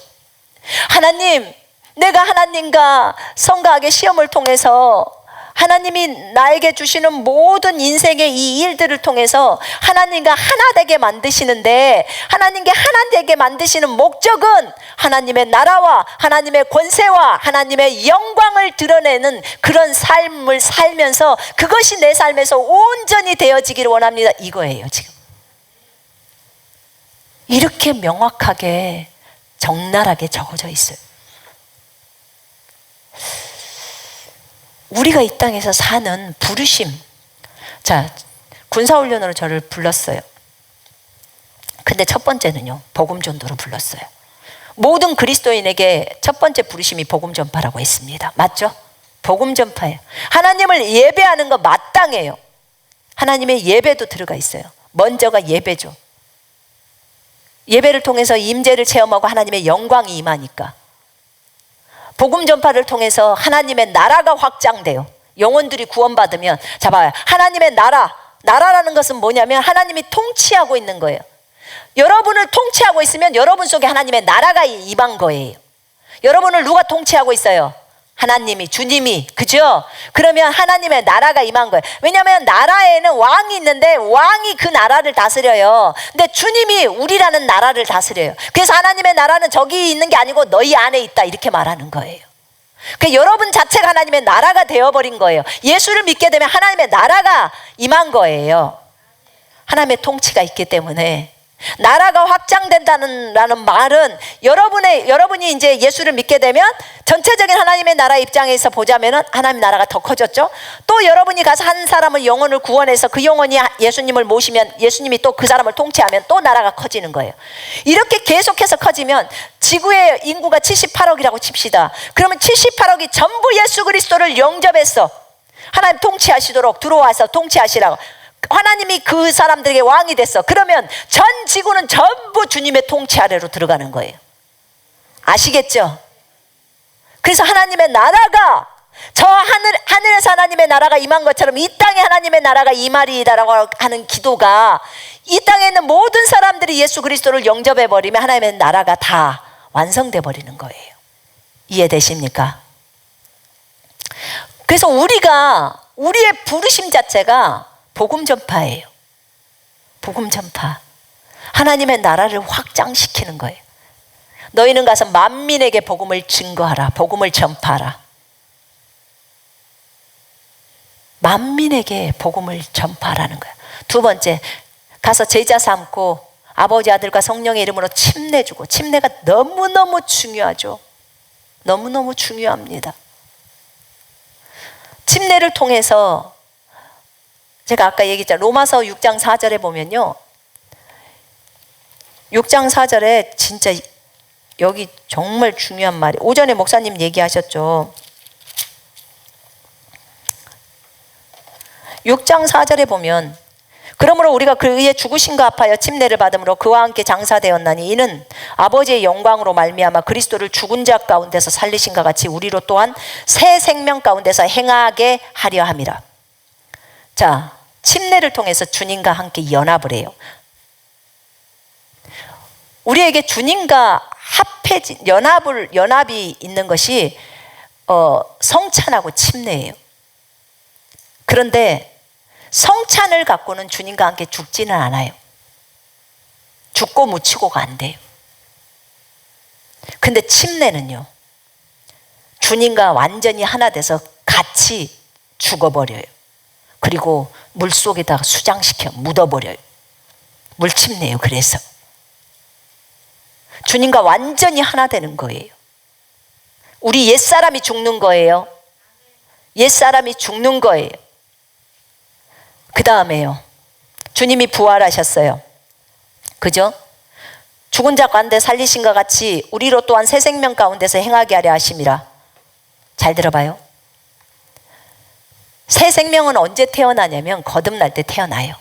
하나님, 내가 하나님과 성가하게 시험을 통해서 하나님이 나에게 주시는 모든 인생의 이 일들을 통해서 하나님과 하나 되게 만드시는데, 하나님께 하나 되게 만드시는 목적은 하나님의 나라와 하나님의 권세와 하나님의 영광을 드러내는 그런 삶을 살면서 그것이 내 삶에서 온전히 되어지기를 원합니다. 이거예요. 지금 이렇게 명확하게 적나라하게 적어져 있어요. 우리가 이 땅에서 사는 부르심. 자, 군사훈련으로 저를 불렀어요. 근데 첫 번째는요, 복음 전도로 불렀어요. 모든 그리스도인에게 첫 번째 부르심이 복음 전파라고 했습니다. 맞죠? 복음 전파예요. 하나님을 예배하는 거 마땅해요. 하나님의 예배도 들어가 있어요. 먼저가 예배죠. 예배를 통해서 임재를 체험하고 하나님의 영광이 임하니까. 복음 전파를 통해서 하나님의 나라가 확장돼요. 영혼들이 구원받으면, 자 봐요, 하나님의 나라라는 것은 뭐냐면 하나님이 통치하고 있는 거예요. 여러분을 통치하고 있으면 여러분 속에 하나님의 나라가 임한 거예요. 여러분을 누가 통치하고 있어요? 하나님이, 주님이. 그죠? 그러면 하나님의 나라가 임한 거예요. 왜냐하면 나라에는 왕이 있는데 왕이 그 나라를 다스려요. 근데 주님이 우리라는 나라를 다스려요. 그래서 하나님의 나라는 저기 있는 게 아니고 너희 안에 있다, 이렇게 말하는 거예요. 그러니까 여러분 자체가 하나님의 나라가 되어버린 거예요. 예수를 믿게 되면 하나님의 나라가 임한 거예요. 하나님의 통치가 있기 때문에 나라가 확장된다는 말은 여러분이 이제 예수를 믿게 되면 전체적인 하나님의 나라 입장에서 보자면은 하나님의 나라가 더 커졌죠. 또 여러분이 가서 한 사람을 영혼을 구원해서 그 영혼이 예수님을 모시면 예수님이 또 그 사람을 통치하면 또 나라가 커지는 거예요. 이렇게 계속해서 커지면 지구의 인구가 78억이라고 칩시다. 그러면 78억이 전부 예수 그리스도를 영접했어. 하나님 통치하시도록 들어와서 통치하시라고. 하나님이 그 사람들에게 왕이 됐어. 그러면 전 지구는 전부 주님의 통치 아래로 들어가는 거예요. 아시겠죠? 그래서 하나님의 나라가 저 하늘에서 하나님의 나라가 임한 것처럼 이 땅에 하나님의 나라가 임하리이다라고 하는 기도가, 이 땅에 있는 모든 사람들이 예수 그리스도를 영접해 버리면 하나님의 나라가 다 완성돼 버리는 거예요. 이해되십니까? 그래서 우리의 부르심 자체가 복음 전파예요. 복음 전파. 하나님의 나라를 확장시키는 거예요. 너희는 가서 만민에게 복음을 증거하라. 복음을 전파하라. 만민에게 복음을 전파하라는 거예요. 두 번째, 가서 제자 삼고 아버지, 아들과 성령의 이름으로 침례주고. 침례가 너무너무 중요하죠. 너무너무 중요합니다. 침례를 통해서 제가 아까 얘기했잖아요. 로마서 6장 4절에 보면요, 6장 4절에 진짜 여기 정말 중요한 말이, 오전에 목사님 얘기하셨죠. 6장 4절에 보면, 그러므로 우리가 그의 죽으심과 합하여 침례를 받음으로 그와 함께 장사되었나니 이는 아버지의 영광으로 말미암아 그리스도를 죽은 자 가운데서 살리신과 같이 우리로 또한 새 생명 가운데서 행하게 하려 함이라. 자, 침례를 통해서 주님과 함께 연합을 해요. 우리에게 주님과 연합이 있는 것이 성찬하고 침례예요. 그런데 성찬을 갖고는 주님과 함께 죽지는 않아요. 죽고 묻히고가 안 돼요. 근데 침례는요, 주님과 완전히 하나 돼서 같이 죽어버려요. 그리고 물속에다가 수장시켜 묻어버려요. 물침례예요. 그래서 주님과 완전히 하나 되는 거예요. 우리 옛사람이 죽는 거예요. 옛사람이 죽는 거예요. 그 다음에요, 주님이 부활하셨어요. 그죠? 죽은 자 가운데 살리신과 같이 우리로 또한 새 생명 가운데서 행하게 하려 하심이라. 잘 들어봐요. 새 생명은 언제 태어나냐면 거듭날 때 태어나요.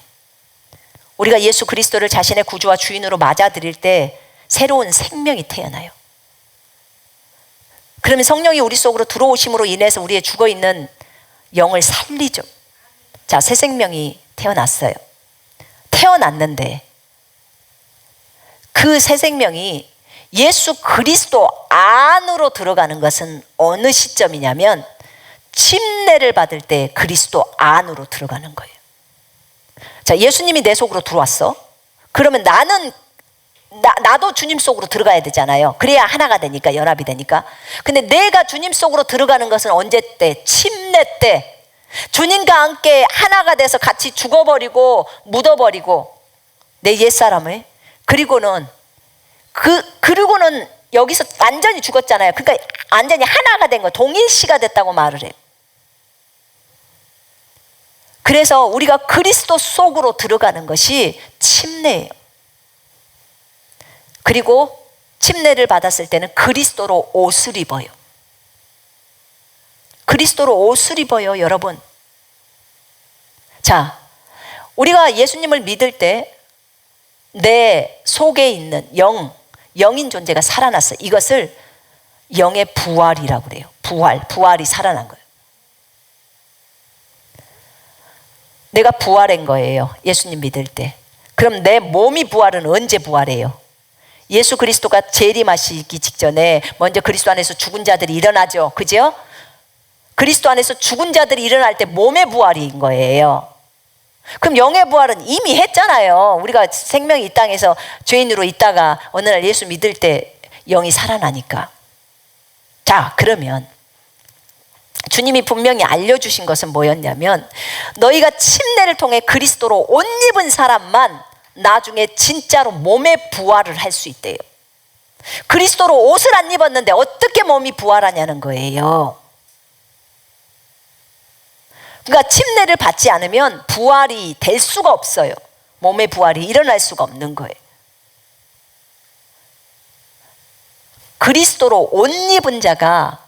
우리가 예수 그리스도를 자신의 구주와 주인으로 맞아들일 때 새로운 생명이 태어나요. 그러면 성령이 우리 속으로 들어오심으로 인해서 우리의 죽어있는 영을 살리죠. 자, 새 생명이 태어났어요. 태어났는데 그 새 생명이 예수 그리스도 안으로 들어가는 것은 어느 시점이냐면 침례를 받을 때 그리스도 안으로 들어가는 거예요. 자, 예수님이 내 속으로 들어왔어. 그러면 나도 주님 속으로 들어가야 되잖아요. 그래야 하나가 되니까, 연합이 되니까. 근데 내가 주님 속으로 들어가는 것은 언제 때? 침례 때. 주님과 함께 하나가 돼서 같이 죽어버리고 묻어버리고 내 옛사람을. 그리고는 여기서 완전히 죽었잖아요. 그러니까 완전히 하나가 된 거, 동일시가 됐다고 말을 해요. 그래서 우리가 그리스도 속으로 들어가는 것이 침례예요. 그리고 침례를 받았을 때는 그리스도로 옷을 입어요. 그리스도로 옷을 입어요, 여러분. 자, 우리가 예수님을 믿을 때 내 속에 있는 영인 존재가 살아났어요. 이것을 영의 부활이라고 그래요. 부활이 살아난 거예요. 내가 부활한 거예요, 예수님 믿을 때. 그럼 내 몸이 부활은 언제 부활해요? 예수 그리스도가 재림하시기 직전에 먼저 그리스도 안에서 죽은 자들이 일어나죠. 그죠? 그리스도 안에서 죽은 자들이 일어날 때 몸의 부활인 거예요. 그럼 영의 부활은 이미 했잖아요. 우리가 생명이 이 땅에서 죄인으로 있다가 어느 날 예수 믿을 때 영이 살아나니까. 자, 그러면 주님이 분명히 알려주신 것은 뭐였냐면 너희가 침례를 통해 그리스도로 옷 입은 사람만 나중에 진짜로 몸의 부활을 할 수 있대요. 그리스도로 옷을 안 입었는데 어떻게 몸이 부활하냐는 거예요. 그러니까 침례를 받지 않으면 부활이 될 수가 없어요. 몸의 부활이 일어날 수가 없는 거예요. 그리스도로 옷 입은 자가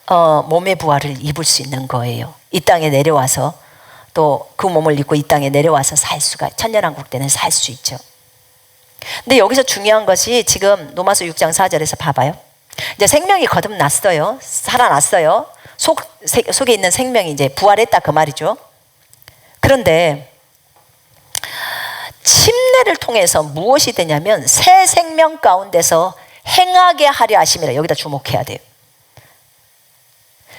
몸의 부활을 입을 수 있는 거예요. 이 땅에 내려와서 또 그 몸을 입고 이 땅에 내려와서 살 수가, 천년왕국 때는 살 수 있죠. 근데 여기서 중요한 것이 지금 로마서 6장 4절에서 봐봐요. 이제 생명이 거듭났어요. 살아났어요. 속에 있는 생명이 이제 부활했다 그 말이죠. 그런데 침례를 통해서 무엇이 되냐면 새 생명 가운데서 행하게 하려 하심이라. 여기다 주목해야 돼요.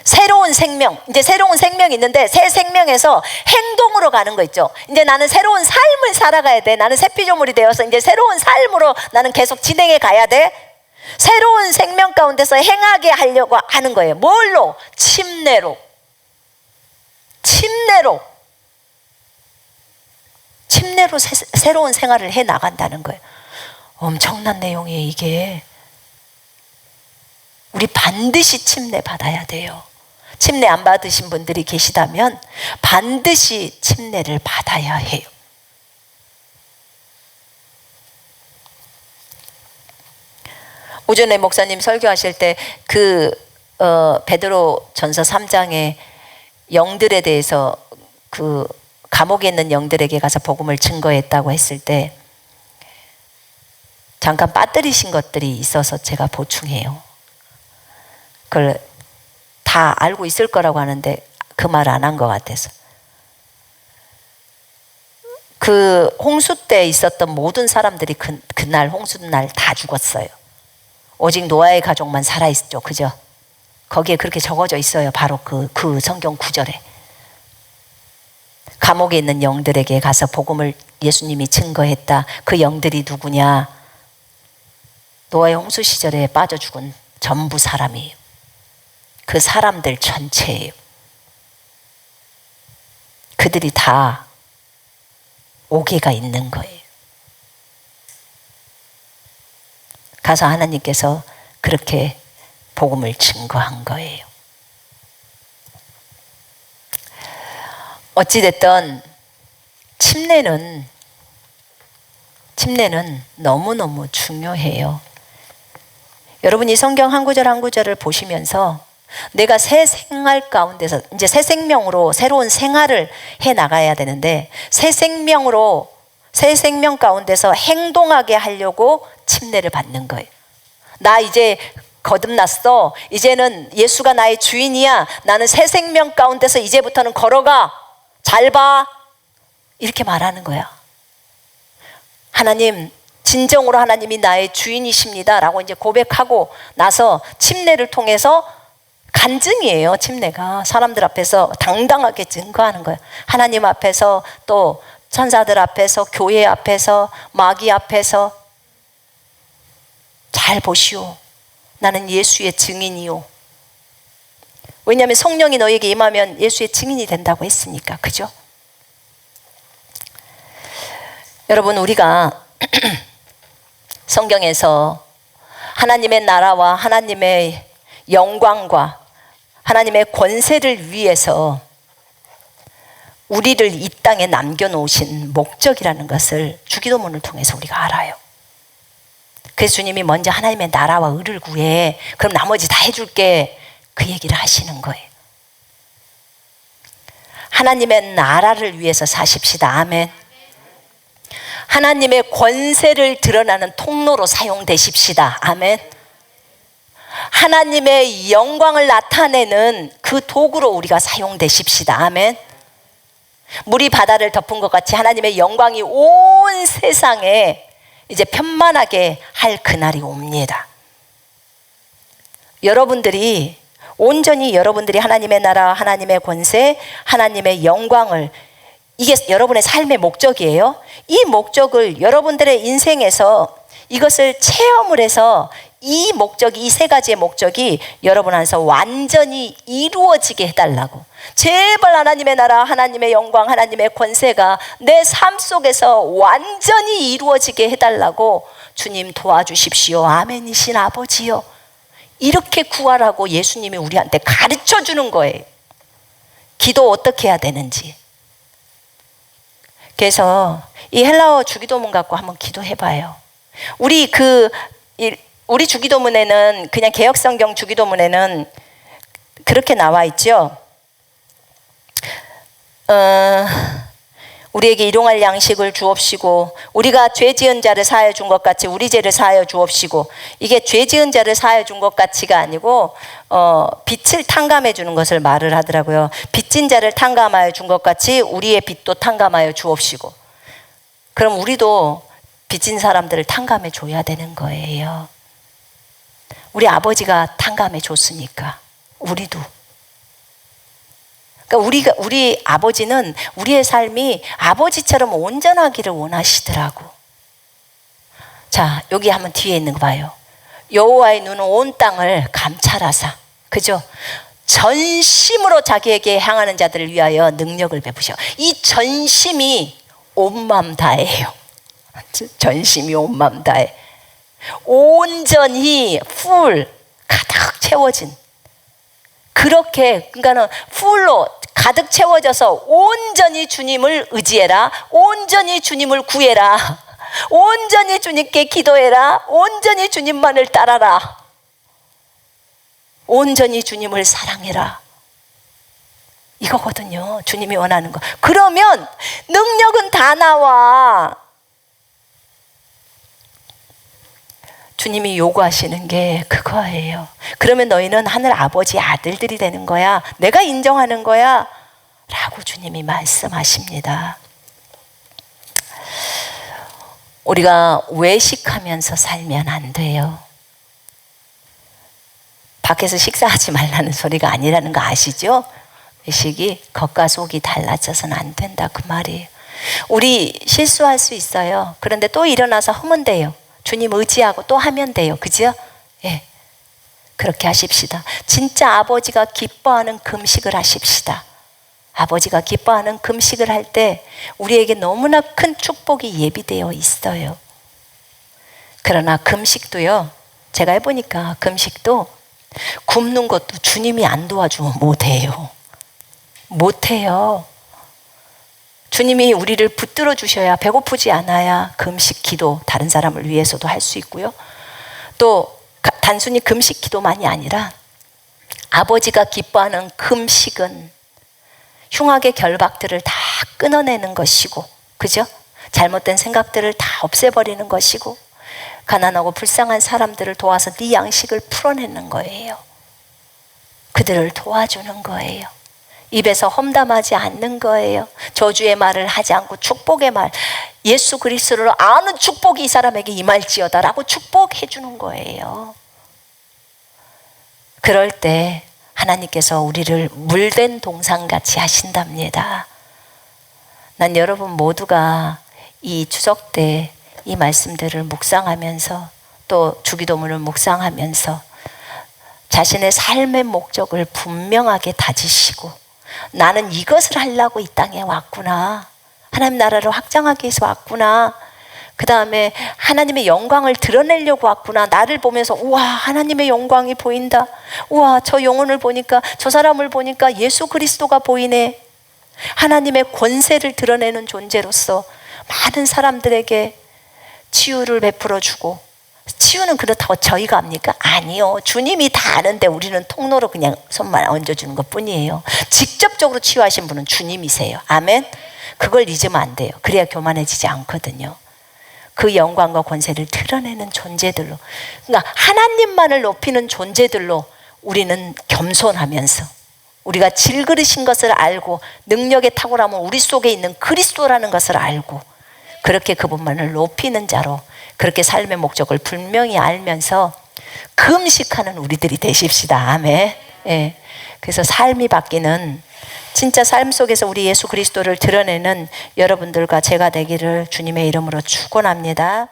새로운 생명, 이제 새로운 생명이 있는데 새 생명에서 행동으로 가는 거 있죠. 이제 나는 새로운 삶을 살아가야 돼. 나는 새 피조물이 되어서 이제 새로운 삶으로 나는 계속 진행해 가야 돼. 새로운 생명 가운데서 행하게 하려고 하는 거예요. 뭘로? 침례로. 새로운 생활을 해 나간다는 거예요. 엄청난 내용이에요, 이게. 우리 반드시 침례 받아야 돼요. 침례 안 받으신 분들이 계시다면 반드시 침례를 받아야 해요. 오전에 목사님 설교하실 때 베드로 전서 3장에 영들에 대해서 그 감옥에 있는 영들에게 가서 복음을 증거했다고 했을 때 잠깐 빠뜨리신 것들이 있어서 제가 보충해요. 그걸 다 알고 있을 거라고 하는데 그 말 안 한 것 같아서. 그 홍수 때 있었던 모든 사람들이 그날 홍수 날 다 죽었어요. 오직 노아의 가족만 살아있죠. 그죠? 거기에 그렇게 적어져 있어요. 바로 그 성경 구절에. 감옥에 있는 영들에게 가서 복음을 예수님이 증거했다. 그 영들이 누구냐? 노아의 홍수 시절에 빠져 죽은 전부 사람이에요. 그 사람들 전체예요. 그들이 다 오개가 있는 거예요. 가서 하나님께서 그렇게 복음을 증거한 거예요. 어찌됐든 침례는 너무너무 중요해요. 여러분이 성경 한 구절 한 구절을 보시면서 내가 새 생활 가운데서 이제 새 생명으로 새로운 생활을 해 나가야 되는데 새 생명 가운데서 행동하게 하려고 침례를 받는 거예요. 나 이제 거듭났어. 이제는 예수가 나의 주인이야. 나는 새 생명 가운데서 이제부터는 걸어가. 잘 봐. 이렇게 말하는 거야. 하나님, 진정으로 하나님이 나의 주인이십니다 라고 이제 고백하고 나서 침례를 통해서, 간증이에요. 침례가 사람들 앞에서 당당하게 증거하는 거예요. 하나님 앞에서, 또 천사들 앞에서, 교회 앞에서, 마귀 앞에서. 잘 보시오. 나는 예수의 증인이요. 왜냐하면 성령이 너에게 임하면 예수의 증인이 된다고 했으니까. 그죠? 여러분, 우리가 성경에서 하나님의 나라와 하나님의 영광과 하나님의 권세를 위해서 우리를 이 땅에 남겨놓으신 목적이라는 것을 주기도문을 통해서 우리가 알아요. 그래서 주님이 먼저 하나님의 나라와 의를 구해. 그럼 나머지 다 해줄게. 그 얘기를 하시는 거예요. 하나님의 나라를 위해서 사십시다. 아멘. 하나님의 권세를 드러나는 통로로 사용되십시다. 아멘. 하나님의 영광을 나타내는 그 도구로 우리가 사용되십시다. 아멘. 물이 바다를 덮은 것 같이 하나님의 영광이 온 세상에 이제 편만하게 할 그날이 옵니다. 여러분들이 온전히 여러분들이 하나님의 나라, 하나님의 권세, 하나님의 영광을, 이게 여러분의 삶의 목적이에요. 이 목적을 여러분들의 인생에서 이것을 체험을 해서 이 목적이, 이 세 가지의 목적이 여러분 안에서 완전히 이루어지게 해달라고. 제발 하나님의 나라, 하나님의 영광, 하나님의 권세가 내 삶 속에서 완전히 이루어지게 해달라고 주님 도와주십시오. 아멘이신 아버지요. 이렇게 구하라고 예수님이 우리한테 가르쳐 주는 거예요. 기도 어떻게 해야 되는지. 그래서 이 헬라어 주기도문 갖고 한번 기도해봐요. 우리 주기도문에는, 그냥 개역성경 주기도문에는 그렇게 나와 있죠. 우리에게 일용할 양식을 주옵시고 우리가 죄 지은 자를 사하여 준 것 같이 우리 죄를 사하여 주옵시고. 이게 죄 지은 자를 사하여 준 것 같이가 아니고 빚을 탕감해 주는 것을 말을 하더라고요. 빚진 자를 탕감하여 준 것 같이 우리의 빚도 탕감하여 주옵시고. 그럼 우리도 빚진 사람들을 탕감해 줘야 되는 거예요. 우리 아버지가 탕감해 줬으니까 우리도. 그러니까 우리 아버지는 우리의 삶이 아버지처럼 온전하기를 원하시더라고. 자, 여기 한번 뒤에 있는 거 봐요. 여호와의 눈은 온 땅을 감찰하사, 그죠? 전심으로 자기에게 향하는 자들을 위하여 능력을 베푸셔. 이 전심이 온 마음 다해요. 전심이 온 마음 다해. 온전히 풀 가득 채워진, 그렇게, 그러니까는 풀로 가득 채워져서 온전히 주님을 의지해라. 온전히 주님을 구해라. 온전히 주님께 기도해라. 온전히 주님만을 따라라. 온전히 주님을 사랑해라. 이거거든요. 주님이 원하는 거. 그러면 능력은 다 나와. 주님이 요구하시는 게 그거예요. 그러면 너희는 하늘 아버지 아들들이 되는 거야. 내가 인정하는 거야. 라고 주님이 말씀하십니다. 우리가 외식하면서 살면 안 돼요. 밖에서 식사하지 말라는 소리가 아니라는 거 아시죠? 외식이 겉과 속이 달라져서는 안 된다, 그 말이에요. 우리 실수할 수 있어요. 그런데 또 일어나서 하면 돼요. 주님 의지하고 또 하면 돼요. 그죠? 예. 그렇게 하십시다. 진짜 아버지가 기뻐하는 금식을 하십시다. 아버지가 기뻐하는 금식을 할 때 우리에게 너무나 큰 축복이 예비되어 있어요. 그러나 금식도요, 제가 해보니까 금식도 굶는 것도 주님이 안 도와주면 못해요. 못해요. 주님이 우리를 붙들어 주셔야, 배고프지 않아야 금식 기도, 다른 사람을 위해서도 할 수 있고요. 또 단순히 금식 기도만이 아니라 아버지가 기뻐하는 금식은 흉악의 결박들을 다 끊어내는 것이고, 그죠? 잘못된 생각들을 다 없애버리는 것이고, 가난하고 불쌍한 사람들을 도와서 네 양식을 풀어내는 거예요. 그들을 도와주는 거예요. 입에서 험담하지 않는 거예요. 저주의 말을 하지 않고 축복의 말, 예수 그리스도를 아는 축복이 이 사람에게 임할지어다라고 축복해 주는 거예요. 그럴 때 하나님께서 우리를 물된 동상같이 하신답니다. 난 여러분 모두가 이 추석 때 이 말씀들을 묵상하면서 또 주기도문을 묵상하면서 자신의 삶의 목적을 분명하게 다지시고 나는 이것을 하려고 이 땅에 왔구나. 하나님 나라를 확장하기 위해서 왔구나. 그 다음에 하나님의 영광을 드러내려고 왔구나. 나를 보면서 우와 하나님의 영광이 보인다. 우와 저 영혼을 보니까 저 사람을 보니까 예수 그리스도가 보이네. 하나님의 권세를 드러내는 존재로서 많은 사람들에게 치유를 베풀어 주고, 치유는 그렇다고 저희가 합니까? 아니요. 주님이 다 아는데 우리는 통로로 그냥 손만 얹어주는 것 뿐이에요. 직접적으로 치유하신 분은 주님이세요. 아멘. 그걸 잊으면 안 돼요. 그래야 교만해지지 않거든요. 그 영광과 권세를 드러내는 존재들로, 그러니까 하나님만을 높이는 존재들로 우리는 겸손하면서 우리가 질그릇인 것을 알고 능력의 탁월함은 우리 속에 있는 그리스도라는 것을 알고 그렇게 그분만을 높이는 자로 그렇게 삶의 목적을 분명히 알면서 금식하는 우리들이 되십시다. 아멘. 예. 그래서 삶이 바뀌는 진짜 삶 속에서 우리 예수 그리스도를 드러내는 여러분들과 제가 되기를 주님의 이름으로 축원합니다.